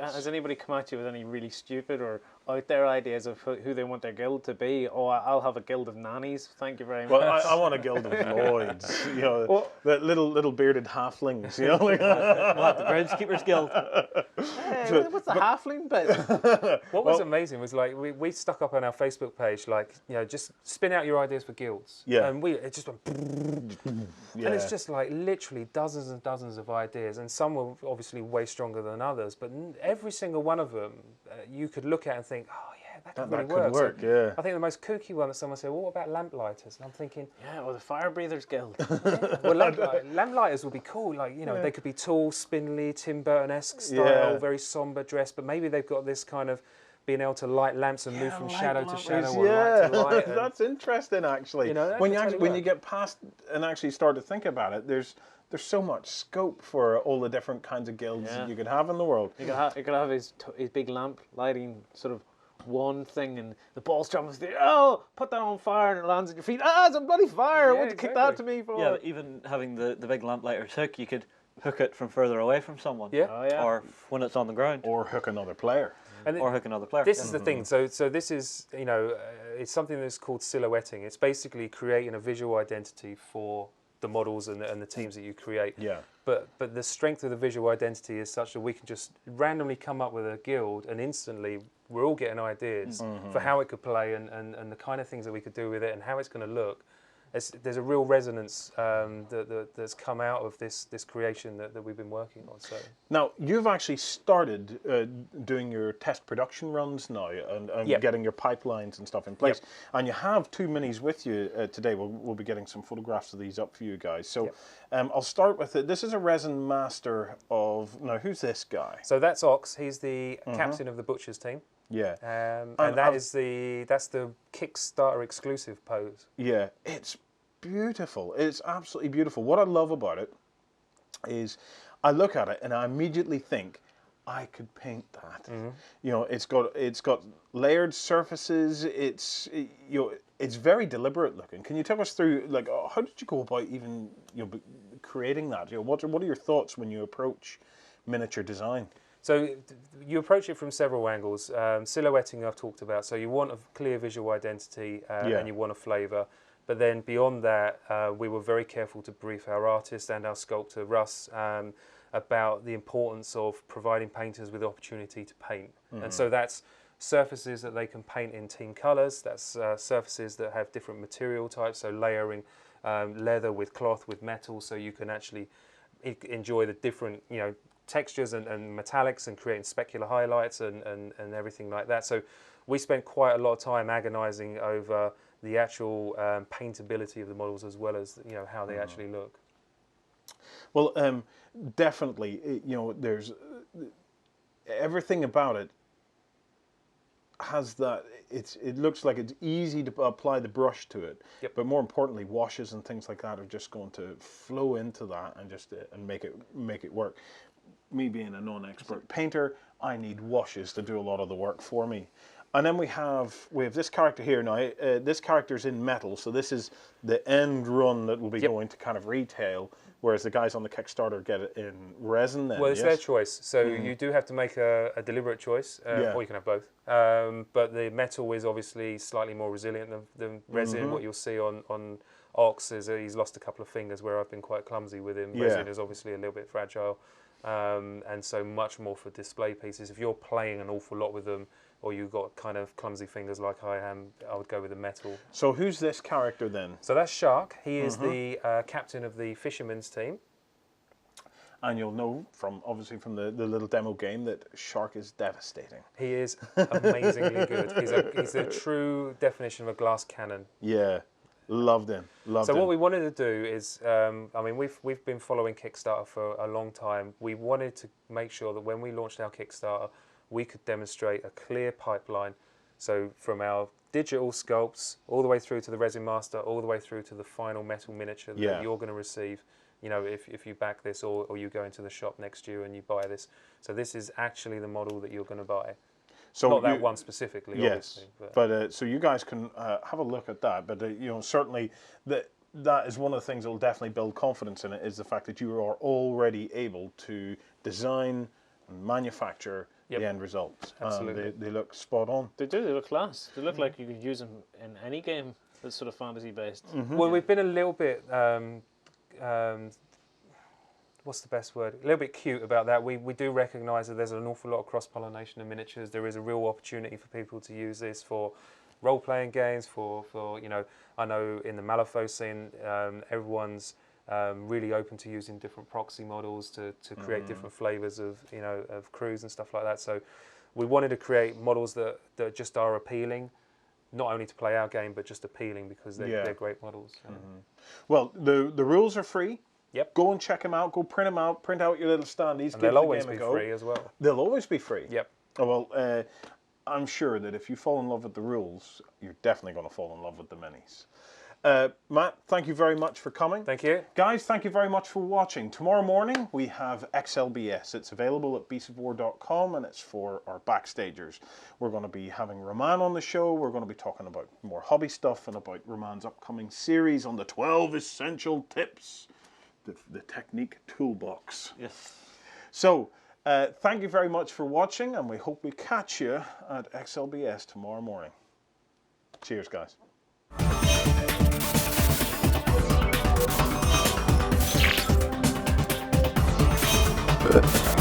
Has anybody come at you with any really stupid or out there ideas of who they want their guild to be? Oh, I'll have a guild of nannies. Thank you very much. Well, I want a guild of Lloyds. The little bearded halflings. We'll have the Groundskeepers Guild. Hey, what's the halfling bit? What was amazing was like we stuck up on our Facebook page, like, just spin out your ideas for guilds. Yeah. And it just went, and it's just like literally dozens and dozens of ideas, and some were obviously way stronger than others, but every single one of them you could look at and think, oh yeah, that could really work. Work, so I think the most kooky one that someone said, well, what about lamplighters? And I'm thinking, or the Fire Breathers Guild. well, lamplighters would be cool. Like, they could be tall, spindly, Tim Burton-esque style, very somber dress, but maybe they've got this kind of being able to light lamps and move from shadow to shadow or light to light. That's interesting, actually. When you get past and actually start to think about it, there's so much scope for all the different kinds of guilds that you could have in the world. You could have his big lamp lighting sort of one thing, and the ball's jumping there. Oh, put that on fire, and it lands at your feet. Ah, it's a bloody fire! Yeah, What you kick that to me for? Yeah, even having the big lamplighter's hook, you could hook it from further away from someone. Yeah. Oh, yeah. Or when it's on the ground. Or hook another player. Or hook another player. This is the thing. So this is, it's something that's called silhouetting. It's basically creating a visual identity for the models and the teams that you create. Yeah. But the strength of the visual identity is such that we can just randomly come up with a guild, and instantly we're all getting ideas for how it could play and the kind of things that we could do with it and how it's going to look. There's a real resonance that's come out of this creation that we've been working on. So now you've actually started doing your test production runs now and getting your pipelines and stuff in place, and you have 2 minis with you today. We'll be getting some photographs of these up for you guys. So I'll start with it. This is a resin master of, now who's this guy? So that's Ox. He's the captain of the Butchers team. Yeah. And that's the Kickstarter exclusive pose. Yeah, it's beautiful. It's absolutely beautiful. What I love about it is I look at it and I immediately think I could paint that. It's got layered surfaces. It's very deliberate looking. Can you take us through, like, how did you go about even creating that? What are your thoughts when you approach miniature design? So you approach it from several angles. Silhouetting I've talked about. So you want a clear visual identity and you want a flavour. But then beyond that, we were very careful to brief our artist and our sculptor, Russ, about the importance of providing painters with the opportunity to paint. And so that's surfaces that they can paint in team colours. That's surfaces that have different material types, so layering leather with cloth, with metal, so you can actually enjoy the different, textures and metallics and creating specular highlights and everything like that. So we spent quite a lot of time agonizing over the actual paintability of the models, as well as how they actually look. Well, definitely, there's everything about it has that. It looks like it's easy to apply the brush to it, but more importantly, washes and things like that are just going to flow into that and just and make it work. me being a non-expert painter, I need washes to do a lot of the work for me. And then we have this character here now. This character's in metal, so this is the end run that will be going to kind of retail, whereas the guys on the Kickstarter get it in resin then. Well, it's their choice. So you do have to make a deliberate choice, or you can have both. But the metal is obviously slightly more resilient than resin. What you'll see on Ox is he's lost a couple of fingers where I've been quite clumsy with him. Resin is obviously a little bit fragile, and so much more for display pieces. If you're playing an awful lot with them, or you've got kind of clumsy fingers like I am, I would go with the metal. So who's this character then? So that's Shark. He is the captain of the fishermen's team. And you'll know obviously from the little demo game that Shark is devastating. He is amazingly good. He's a true definition of a glass cannon. Yeah, loved him. So what we wanted to do is, I mean, we've been following Kickstarter for a long time. We wanted to make sure that when we launched our Kickstarter, we could demonstrate a clear pipeline. So from our digital sculpts all the way through to the resin master, all the way through to the final metal miniature that you're going to receive. You know, if you back this or you go into the shop next year and you buy this. So this is actually the model that you're going to buy. So not that one specifically, obviously. But so you guys can have a look at that. But you know, certainly that is one of the things that will definitely build confidence in it, is the fact that you are already able to design and manufacture the end results. Absolutely. They look spot on. They do. They look class. They look like you could use them in any game that's sort of fantasy based. Well, we've been a little bit. What's the best word? A little bit cute about that. We do recognise that there's an awful lot of cross-pollination of miniatures. There is a real opportunity for people to use this for role-playing games, for you know, I know in the Malifaux scene, everyone's really open to using different proxy models to create different flavours of, you know, of crews and stuff like that. So we wanted to create models that just are appealing, not only to play our game, but just appealing because they're great models. Well, the rules are free. Yep. Go and check them out. Go print them out. Print out your little standees. And they'll always be free as well. They'll always be free. Yep. Oh, well, I'm sure that if you fall in love with the rules, you're definitely going to fall in love with the minis. Matt, thank you very much for coming. Thank you. Guys, thank you very much for watching. Tomorrow morning, we have XLBS. It's available at beastsofwar.com, and it's for our backstagers. We're going to be having Roman on the show. We're going to be talking about more hobby stuff and about Roman's upcoming series on the 12 essential tips, the technique toolbox. Yes. So, thank you very much for watching, and we hope we catch you at XLBS tomorrow morning. Cheers, guys. Good.